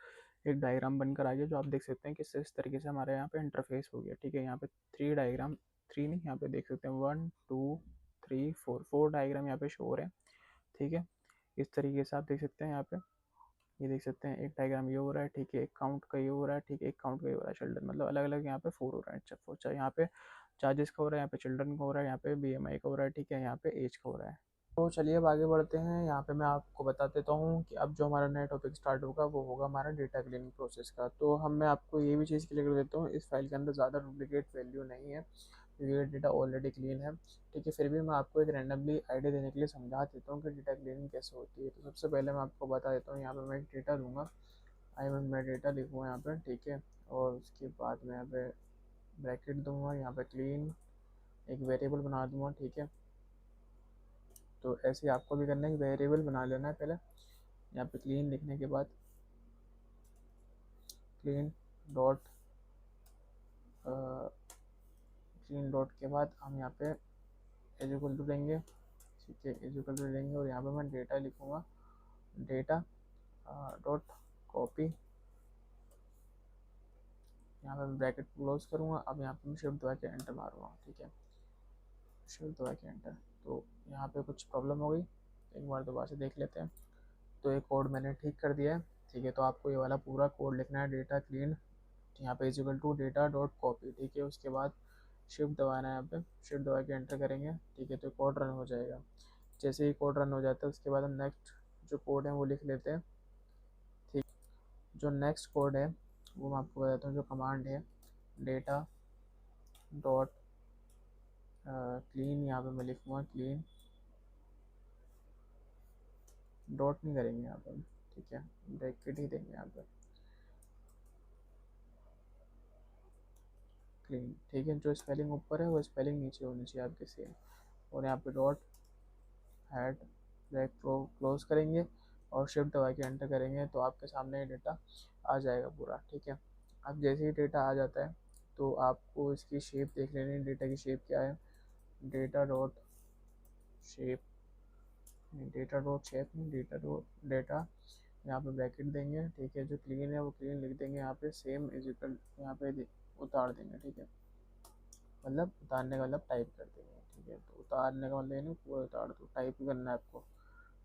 एक डायग्राम बनकर आ गया, जो आप देख सकते हैं कि इस तरीके से हमारे यहाँ पे इंटरफेस हो गया। ठीक है, यहाँ पे 3 डायग्राम, 3 नहीं, यहाँ पे देख सकते हैं 1 2 3 4 डायग्राम यहाँ पे शो हो रहे हैं। ठीक है, इस तरीके से आप देख सकते हैं यहाँ पे, ये देख सकते हैं एक डायग्राम ये हो रहा है। ठीक है, एक काउंट का ये हो रहा है। ठीक है, एक काउंट का ये हो रहा है, चिल्ड्रन, मतलब अलग अलग यहाँ पे 4 हो रहा है। अच्छा, फोर यहाँ पे चार्जेस का हो रहा है, यहाँ पे चिल्ड्रन का हो रहा है, यहाँ पे BMI का हो रहा है। ठीक है, यहाँ पे एज का हो रहा है। तो चलिए अब आगे बढ़ते हैं। यहाँ पे मैं आपको बता देता हूँ कि अब जो हमारा नया टॉपिक स्टार्ट होगा वो होगा हमारा डेटा क्लीनिंग प्रोसेस का। तो मैं आपको ये भी चीज़ क्लियर कर देता हूँ, इस फाइल के अंदर ज़्यादा डुप्लीकेट वैल्यू नहीं है, क्योंकि ये डेटा ऑलरेडी क्लीन है। ठीक है, फिर भी मैं आपको एक रैंडमली आइडिया देने के लिए समझा देता हूँ कि डेटा क्लीनिंग कैसे होती है। तो सबसे पहले मैं आपको बता देता हूँ, यहाँ पर मैं एक डेटा लूँगा, मैं डेटा लिखूँगा यहाँ पर। ठीक है, और उसके बाद मैं यहाँ पे ब्रैकेट दूँगा, यहाँ पे क्लीन एक वेरिएबल बना दूँगा। ठीक है, तो ऐसे ही आपको भी करना है कि वेरिएबल बना लेना है पहले। यहाँ पे क्लीन लिखने के बाद क्लीन डॉट क्लीन डॉट के बाद हम यहाँ पे इज इक्वल टू लेंगे। ठीक है, इज इक्वल टू लेंगे और यहाँ पे मैं डेटा लिखूँगा, डेटा डॉट कॉपी, यहाँ पे मैं ब्रैकेट क्लोज करूँगा। अब यहाँ पे मैं शिफ्ट दबा के एंटर मारूँगा। ठीक है, शिफ्ट दबा के एंटर। तो यहाँ पे कुछ प्रॉब्लम हो गई, एक बार दोबारा से देख लेते हैं। तो ये कोड मैंने ठीक कर दिया है। ठीक है, तो आपको ये वाला पूरा कोड लिखना है, डेटा क्लीन, यहाँ पे is equal to data dot copy. ठीक है, उसके बाद शिफ्ट दबाना है, यहाँ पे शिफ्ट दबा के एंटर करेंगे। ठीक है, तो कोड रन हो जाएगा। जैसे ही कोड रन हो जाता है उसके बाद हम नेक्स्ट जो कोड है वो लिख लेते हैं। ठीक, जो नेक्स्ट कोड है वो मैं आपको बताता हूँ। जो कमांड है डेटा डॉट क्लीन, यहाँ पे मैं लिखूँगा क्लीन, डॉट नहीं करेंगे यहाँ पर। ठीक है, ब्रैकेट ही देंगे यहाँ पर, क्लीन। ठीक है, जो स्पेलिंग ऊपर है वो स्पेलिंग नीचे होनी चाहिए आपके सेम। और यहाँ पे डॉट हेड ब्रैक क्लोज करेंगे और शिफ्ट दबा के एंटर करेंगे, तो आपके सामने डेटा आ जाएगा पूरा। ठीक है, अब जैसे ही डेटा आ जाता है तो आपको इसकी शेप देख लेनी है, डेटा की शेप क्या है। Data dot shape, data dot shape नहीं, डेटा डॉट डेटा, यहाँ पे ब्रैकेट देंगे। ठीक है, जो क्लीन है वो क्लीन लिख देंगे, यहाँ पे सेम इजिकल यहाँ पे उतार देंगे। ठीक है, मतलब उतारने का मतलब टाइप कर देंगे। ठीक है, तो उतारने का मतलब नहीं, पूरा उतार दो, टाइप करना है आपको।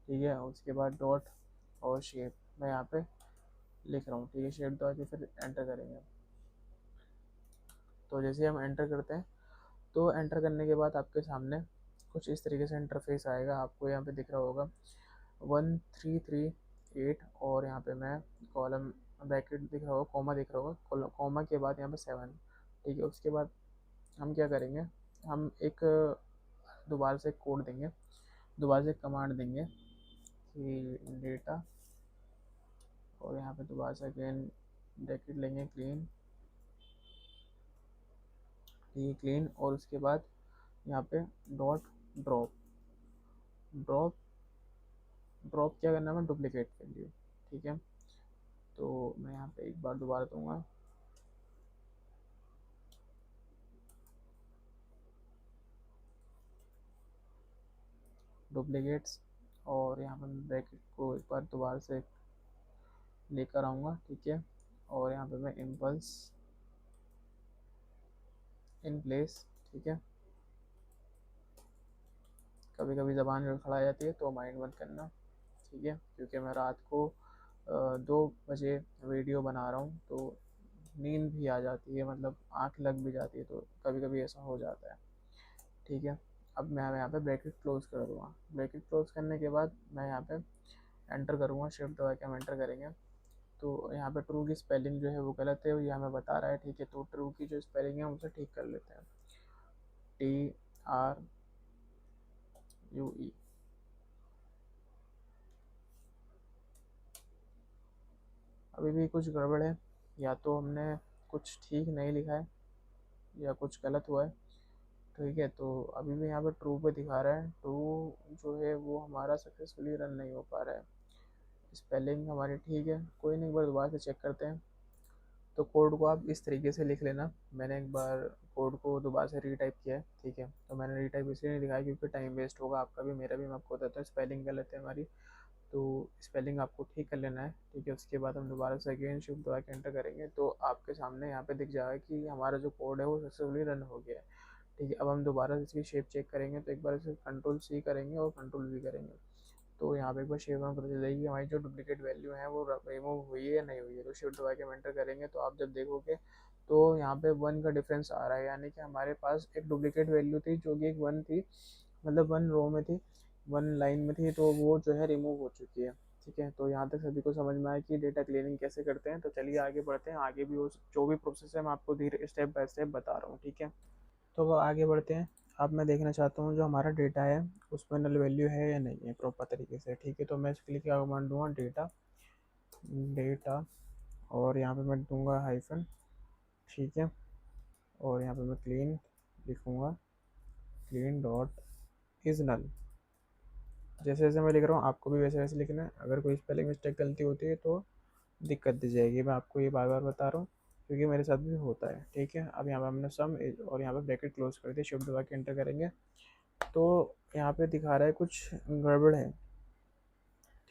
ठीक है, उसके बाद डॉट और शेप मैं यहाँ पे लिख रहा हूँ। ठीक है, शेप दबा के फिर एंटर करेंगे। तो जैसे हम एंटर करते हैं तो एंटर करने के बाद आपके सामने कुछ इस तरीके से इंटरफेस आएगा, आपको यहाँ पे दिख रहा होगा 1338 और यहाँ पे मैं कॉलम ब्रैकेट दिख रहा होगा, कॉमा दिख रहा होगा, कॉमा के बाद यहाँ पे 7। ठीक है, उसके बाद हम क्या करेंगे, हम एक दोबारा से कोड देंगे, दोबारा से कमांड देंगे कि डेटा, और यहाँ पे दोबारा से अगेन ब्रैकेट लेंगे क्लीन। ठीक है, क्लीन, और उसके बाद यहाँ पे डॉट ड्रॉप, ड्रॉप ड्रॉप क्या करना है, डुप्लीकेट वैल्यू। ठीक है, तो मैं यहाँ पे एक बार दोबारा दूंगा, डुप्लीकेट्स, और यहाँ पे मैं ब्रैकेट को एक बार दोबारा से लेकर आऊँगा। ठीक है, और यहाँ पे मैं इम्पल्स इन प्लेस। ठीक है, कभी कभी ज़बान लड़खड़ा जाती है तो माइंड मत करना। ठीक है, क्योंकि मैं रात को 2 बजे वीडियो बना रहा हूँ तो नींद भी आ जाती है, मतलब आँख लग भी जाती है, तो कभी कभी ऐसा हो जाता है। ठीक है, अब मैं यहाँ पे ब्रैकेट क्लोज कर दूँगा। ब्रैकेट क्लोज करने के बाद मैं यहाँ पे एंटर करूँगा, शिफ्ट दबा के हम एंटर करेंगे। तो यहाँ पे ट्रू की स्पेलिंग जो है वो गलत है, ये हमें बता रहा है। ठीक है, तो ट्रू की जो स्पेलिंग है उसे ठीक कर लेते हैं, TRUE। अभी भी कुछ गड़बड़ है, या तो हमने कुछ ठीक नहीं लिखा है या कुछ गलत हुआ है। ठीक है, तो अभी भी यहाँ पे ट्रू पे दिखा रहा है, ट्रू जो है वो हमारा सक्सेसफुली रन नहीं हो पा रहा है। स्पेलिंग हमारी ठीक है, कोई नहीं, एक बार दोबारा से चेक करते हैं। तो कोड को आप इस तरीके से लिख लेना। मैंने एक बार कोड को दोबारा से रीटाइप किया है, ठीक है। तो मैंने रीटाइप इसलिए नहीं दिखाया क्योंकि टाइम वेस्ट होगा आपका भी मेरा भी, मैं आपको बताता हूँ स्पेलिंग गलत है हमारी। तो स्पेलिंग आपको ठीक कर लेना है, ठीक है। उसके बाद हम दोबारा से अगेन शिफ्ट दबा के एंटर करेंगे तो आपके सामने यहाँ पे दिख जाएगा कि हमारा जो कोड है वो सक्सेसफुली रन हो गया है, ठीक है। अब हम दोबारा से इसकी शेप चेक करेंगे, तो एक बार इसे कंट्रोल सी करेंगे और कंट्रोल वी करेंगे, तो यहाँ पे एक बार शेप में पता चल जाएगी हमारी जो डुप्लीकेट वैल्यू है वो रिमूव हुई है या नहीं हुई है। तो शिफ्ट दबा के हम एंटर करेंगे तो आप जब देखोगे तो यहाँ पे 1 का डिफरेंस आ रहा है, यानी कि हमारे पास एक डुप्लीकेट वैल्यू थी जो कि एक 1 थी, मतलब 1 रो में थी, 1 लाइन में थी, तो वो जो है रिमूव हो चुकी है, ठीक है। तो यहाँ तक सभी को समझ में आया कि डेटा क्लीनिंग कैसे करते हैं। तो चलिए आगे बढ़ते हैं, आगे भी वो जो भी प्रोसेस है मैं आपको धीरे स्टेप बाय स्टेप बता रहा हूँ, ठीक है। तो अब आगे बढ़ते हैं। अब मैं देखना चाहता हूँ जो हमारा डेटा है उसमें नल वैल्यू है या नहीं है प्रॉपर तरीके से, ठीक है। तो मैं इसके लिए क्या कमांड दूंगा, डेटा, डेटा, और यहाँ पे मैं दूंगा हाइफन, ठीक है। और यहाँ पे मैं क्लीन लिखूँगा, क्लीन डॉट इज नल। जैसे जैसे मैं लिख रहा हूँ आपको भी वैसे वैसे लिखना है। अगर कोई स्पेलिंग मिस्टेक गलती होती है तो दिक्कत दी जाएगी, मैं आपको ये बार बार बता रहा हूँ क्योंकि मेरे साथ भी होता है, ठीक है। अब यहाँ पे हमने सम और यहाँ पे ब्रैकेट क्लोज कर दिया, शिफ्ट दबा के एंटर करेंगे तो यहाँ पे दिखा रहा है कुछ गड़बड़ है,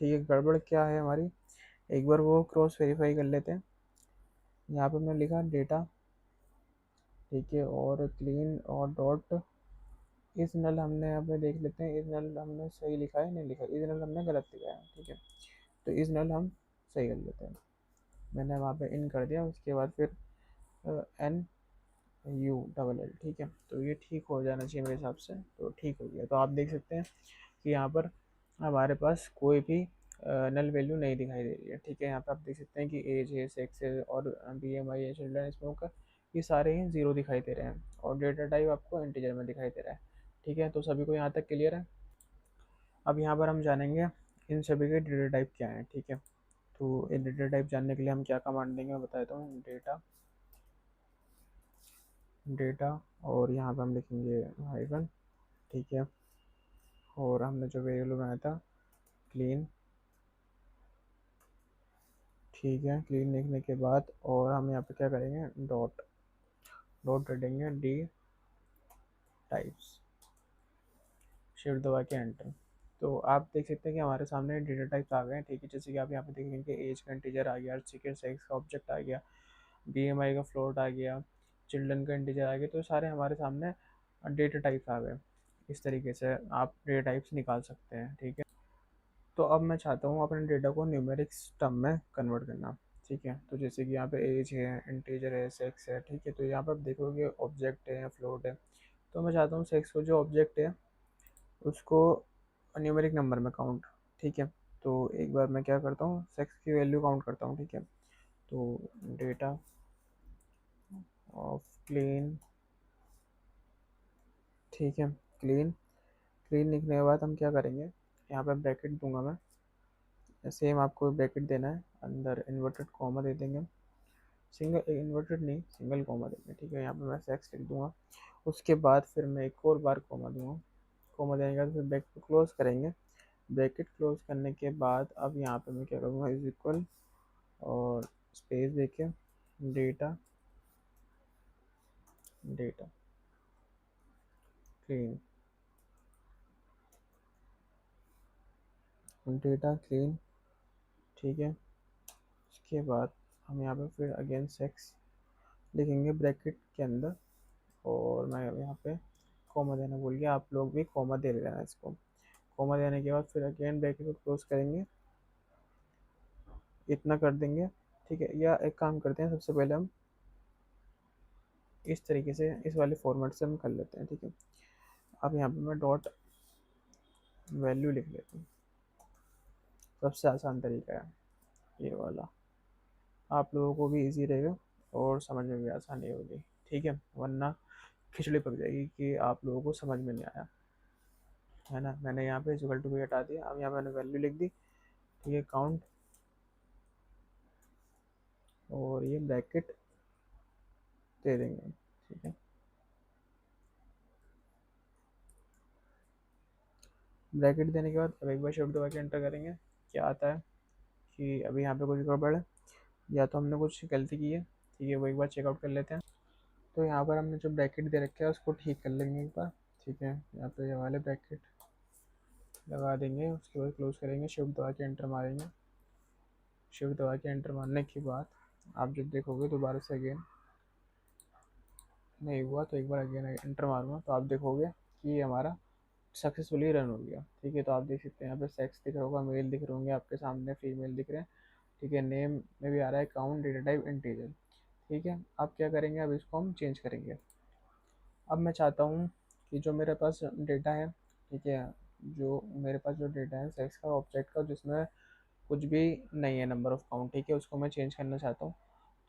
ठीक है। गड़बड़ क्या है हमारी, एक बार वो क्रॉस वेरीफाई कर लेते हैं। यहाँ पे हमने लिखा डेटा, ठीक है, और क्लीन और डॉट इस नल हमने यहाँ पे देख लेते हैं, इस नल हमने सही लिखा है नहीं लिखा, इस नल हमने गलत लिखा है, ठीक है। तो इस नल हम सही कर लेते हैं। मैंने वहाँ पे इन कर दिया, उसके बाद फिर एन यू डबल एल, ठीक है। तो ये ठीक हो जाना चाहिए मेरे हिसाब से, तो ठीक हो गया। तो आप देख सकते हैं कि यहाँ पर हमारे पास कोई भी नल वैल्यू नहीं दिखाई दे रही है, ठीक है। यहाँ पे आप देख सकते हैं कि एज है, सेक्स है, और बी एम आई है, चिल्ड्रन स्मोकर, ये सारे ही जीरो दिखाई दे रहे हैं, और डेटा टाइप आपको इंटीजर में दिखाई दे रहा है, ठीक है। तो सभी को यहाँ तक क्लियर है। अब यहाँ पर हम जानेंगे इन सभी के डेटा टाइप क्या है, ठीक है। तो ये डेटा टाइप जानने के लिए हम क्या कमांड देंगे मैं बताता हूँ, डेटा, डेटा, और यहाँ पर हम लिखेंगे हाइफन, ठीक है। और हमने जो वेरिएबल बनाया था क्लीन, ठीक है। क्लीन लिखने के बाद और हम यहाँ पे क्या करेंगे, डॉट, डॉट देंगे डी टाइप्स, शिफ्ट दबा के एंटर। तो आप देख सकते हैं कि हमारे सामने डेटा टाइप्स आ गए हैं, ठीक है। जैसे कि आप यहाँ पे देखेंगे कि एज का इंटीजर आ गया, सेकेंड सेक्स का ऑब्जेक्ट आ गया, बीएमआई का फ्लोट आ गया, चिल्ड्रन का इंटीजर आ गया, तो सारे हमारे सामने डेटा टाइप्स आ गए। इस तरीके से आप डेटा टाइप्स निकाल सकते हैं, ठीक है। तो अब मैं चाहता हूँ अपने डेटा को न्यूमेरिक टर्म में कन्वर्ट करना, ठीक है। तो जैसे कि यहाँ पे एज है, इंटीजर है, सेक्स है, ठीक है। तो यहाँ पर आप देखोगे ऑब्जेक्ट है या फ्लोट है, तो मैं चाहता हूँ सेक्स को जो ऑब्जेक्ट है उसको न्यूमेरिक नंबर में काउंट, ठीक है। तो एक बार मैं क्या करता हूँ, सेक्स की वैल्यू काउंट करता हूँ, ठीक है। तो डेटा ऑफ क्लीन, ठीक है, क्लीन, क्लीन लिखने के बाद हम क्या करेंगे, यहाँ पे ब्रैकेट दूंगा मैं, सेम आपको ब्रैकेट देना है, अंदर इन्वर्टेड कॉमा दे देंगे, सिंगल इन्वर्टेड नहीं, सिंगल कॉमा देंगे, ठीक है। यहाँ पे मैं सेक्स लिख दूंगा, उसके बाद फिर मैं एक और बार कॉमा दूंगा, कॉमा देने के बाद फिर ब्रैकेट क्लोज करेंगे। ब्रैकेट क्लोज करने के बाद अब यहाँ पे मैं क्या करूँगा, इज इक्वल और स्पेस देके data, data clean, data clean, ठीक है। उसके बाद हम यहाँ पे फिर अगेन सेक्स लिखेंगे ब्रैकेट के अंदर, और मैं यहाँ पे कॉमा देना भूल गया, आप लोग भी कॉमा दे लेना इसको। कॉमा देने के बाद फिर अगेन ब्रैकेट को क्लोज करेंगे, इतना कर देंगे, ठीक है। या एक काम करते हैं, सबसे पहले हम इस तरीके से इस वाले फॉर्मेट से हम कर लेते हैं, ठीक है। अब यहाँ पे मैं डॉट वैल्यू लिख लेता हूँ, सबसे आसान तरीका है ये वाला, आप लोगों को भी इजी रहेगा और समझ में भी आसानी होगी, ठीक है। वरना खिचड़ी पक जाएगी कि आप लोगों को समझ में नहीं आया, है ना। मैंने यहाँ पे इक्वल टू भी हटा दिया, अब यहाँ मैंने वैल्यू लिख दी, ठीक है, काउंट, और ये ब्रैकेट दे देंगे, ठीक है। ब्रैकेट देने के बाद अब एक बार शिफ्ट दबा के एंटर करेंगे। क्या आता है कि अभी यहाँ पे कुछ गड़बड़ है, या तो हमने कुछ गलती की है, ठीक है, वो एक बार चेकआउट कर लेते हैं। तो यहाँ पर हमने जो ब्रैकेट दे रखे है उसको ठीक कर लेंगे एक बार, ठीक है। यहाँ पे ये वाले ब्रैकेट लगा देंगे, उसके बाद क्लोज करेंगे, शिफ्ट दबा के एंटर मारेंगे। शिफ्ट दबा के एंटर मारने के बाद आप जब देखोगे दोबारा से अगेन नहीं हुआ तो एक बार अगेन एंटर मारूंगा, तो आप देखोगे कि ये हमारा सक्सेसफुली रन हो गया, ठीक है। तो आप देख सकते हैं यहाँ पे सेक्स दिख रहा होगा, मेल दिख रहे होंगे आपके सामने, फीमेल दिख रहे हैं, ठीक है। नेम में भी आ रहा है काउंट डेटा टाइप इंटीजर, ठीक है। अब क्या करेंगे, अब इसको हम चेंज करेंगे। अब मैं चाहता हूँ कि जो मेरे पास डेटा है, ठीक है, जो मेरे पास जो डेटा है सेक्स का ऑब्जेक्ट का, जिसमें कुछ भी नहीं है नंबर ऑफ काउंट, ठीक है, उसको मैं चेंज करना चाहता हूँ।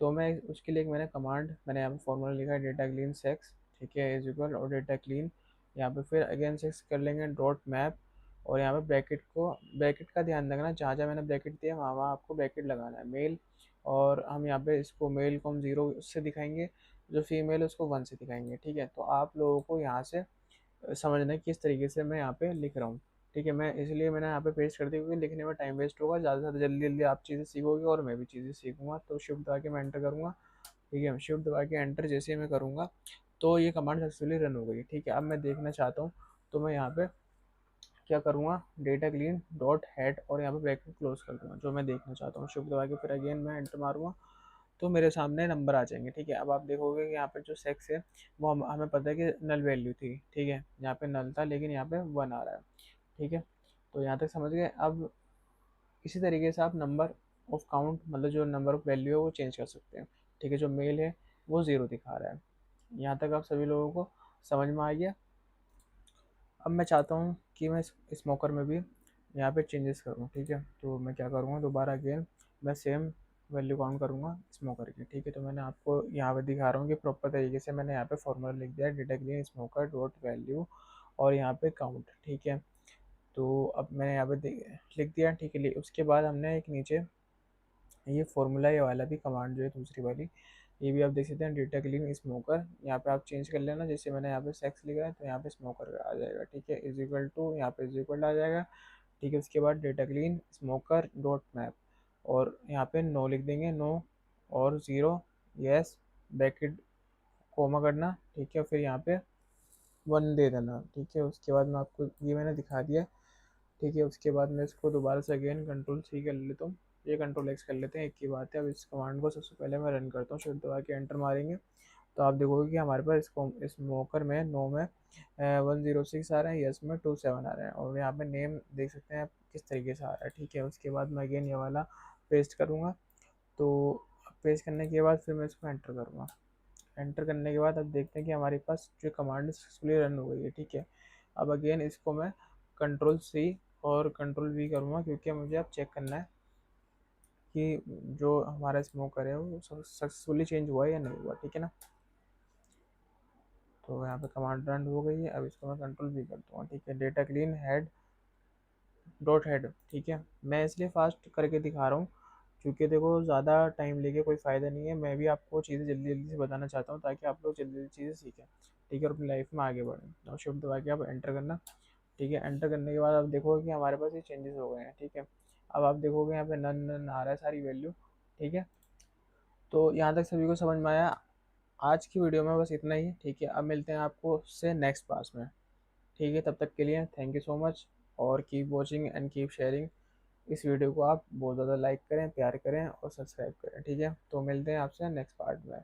तो मैं उसके लिए मैंने यहाँ पे फॉर्मूला लिखा है डेटा क्लीन सेक्स, ठीक है, इज इक्वल और डेटा क्लीन, यहाँ पे फिर अगेन सेक्स कर लेंगे डॉट मैप, और यहाँ पे ब्रैकेट का ध्यान रखना, जहाँ जहाँ मैंने ब्रैकेट दिया वहाँ वहाँ आपको ब्रैकेट लगाना है, मेल। और हम यहाँ पे इसको मेल को हम 0 से दिखाएंगे, जो फीमेल है उसको 1 से दिखाएंगे, ठीक है। तो आप लोगों को यहाँ से समझना है किस तरीके से मैं यहाँ पे लिख रहा हूँ, ठीक है। मैं इसलिए मैंने यहाँ पे पेस्ट कर दिया क्योंकि लिखने में टाइम वेस्ट होगा, ज़्यादा से ज़्यादा जल्दी जल्दी आप चीज़ें सीखोगे और मैं भी चीज़ें सीखूंगा। तो शिफ्ट दबा के मैं एंटर करूँगा, ठीक है। शिफ्ट दबा के एंटर जैसे ही मैं करूँगा तो ये कमांड सक्सेसफुली रन हो गई, ठीक है। अब मैं देखना चाहता हूँ, तो मैं यहाँ पे क्या करूँगा, डेटा क्लीन डॉट हेड और यहाँ पे ब्रैकेट क्लोज कर दूँगा, जो मैं देखना चाहता हूँ। शिफ्ट दबा के फिर अगेन मैं एंटर मारूँगा, तो मेरे सामने नंबर आ जाएंगे, ठीक है। अब आप देखोगे कि यहाँ पे जो सेक्स है वो हमें पता है कि नल वैल्यू थी, ठीक है, यहाँ पे नल था लेकिन यहाँ पे 1 आ रहा है, ठीक है। तो यहाँ तक समझ गए। अब इसी तरीके से आप नंबर ऑफ काउंट, मतलब जो नंबर ऑफ वैल्यू है वो चेंज कर सकते हैं, ठीक है। जो मेल है वो 0 दिखा रहा है। यहाँ तक आप सभी लोगों को समझ में आ गया। अब मैं चाहता हूँ कि मैं स्मोकर में भी यहाँ पे चेंजेस करूँ, ठीक है। तो मैं क्या करूँगा, दोबारा अगेन मैं सेम वैल्यू काउंट करूँगा स्मोकर की, ठीक है। तो मैंने आपको यहाँ पे दिखा रहा हूँ कि प्रॉपर तरीके से मैंने यहाँ पे फॉर्मूला लिख दिया है, data clean smoker dot value और यहाँ पे काउंट, ठीक है। तो अब मैंने यहाँ पे लिख दिया, ठीक है। उसके बाद हमने एक नीचे ये फॉर्मूला ये वाला भी कमांड जो है दूसरी वाली, ये भी आप देख सकते हैं, डेटा क्लीन स्मोकर, यहाँ पे आप चेंज कर लेना। जैसे मैंने यहाँ पे सेक्स लिखा है तो यहाँ पे स्मोकर आ जाएगा, ठीक है, इज इक्वल टू, यहाँ पे इज इक्वल आ जाएगा, ठीक है। उसके बाद data clean smoker dot map और यहाँ पे नो लिख देंगे, नो और 0 यस, ब्रैकेट कोमा करना, ठीक है, फिर यहाँ पे 1 दे देना, ठीक है। उसके बाद मैं आपको ये मैंने दिखा दिया, ठीक है। उसके बाद मैं इसको दोबारा से अगेन कंट्रोल सी कर लेता हूँ, ये कंट्रोल एक्स कर लेते हैं, एक ही बात है। अब इस कमांड को सबसे पहले मैं रन करता हूँ, शिफ्ट दबा के एंटर मारेंगे तो आप देखोगे कि हमारे पास इसको स्मोकर में नो में 106 आ रहे हैं, यस में 27 आ रहे हैं, और यहाँ पे नेम देख सकते हैं किस तरीके से आ रहा है, ठीक है। उसके बाद मैं अगेन ये वाला पेस्ट करूँगा, तो पेस्ट करने के बाद फिर मैं इसको एंटर करूँगा। एंटर करने के बाद अब देखते हैं कि हमारे पास जो कमांड सक्सेसफुली रन हो गई है, ठीक है। अब अगेन इसको मैं कंट्रोल सी और कंट्रोल वी करूँगा, क्योंकि मुझे अब चेक करना है कि जो हमारा स्मोकर है वो सक्सेसफुली चेंज हुआ है या नहीं हुआ, ठीक है ना। तो यहाँ पे कमांड रन हो गई है, अब इसको मैं कंट्रोल वी कर दूँगा, ठीक है। Data clean head dot head, ठीक है। मैं इसलिए फास्ट करके दिखा रहा हूँ क्योंकि देखो ज़्यादा टाइम लेके कोई फ़ायदा नहीं है, मैं भी आपको चीज़ें जल्दी जल्दी से बताना चाहता हूँ ताकि आप लोग जल्दी जल्दी चीज़ें सीखें, ठीक है, और अपनी लाइफ में आगे बढ़ें। और शिफ्ट दबा के आप एंटर करना, ठीक है। एंटर करने के बाद आप देखोगे कि हमारे पास ये चेंजेस हो गए हैं, ठीक है। अब आप देखोगे यहाँ पे नन नन आ रहा है सारी वैल्यू, ठीक है। तो यहाँ तक सभी को समझ में आया। आज की वीडियो में बस इतना ही, ठीक है। अब मिलते हैं आपको से नेक्स्ट क्लास में, ठीक है। तब तक के लिए थैंक यू सो मच, और keep watching and keep sharing. इस वीडियो को आप बहुत ज़्यादा लाइक करें, प्यार करें और सब्सक्राइब करें, ठीक है। तो मिलते हैं आपसे नेक्स्ट पार्ट में।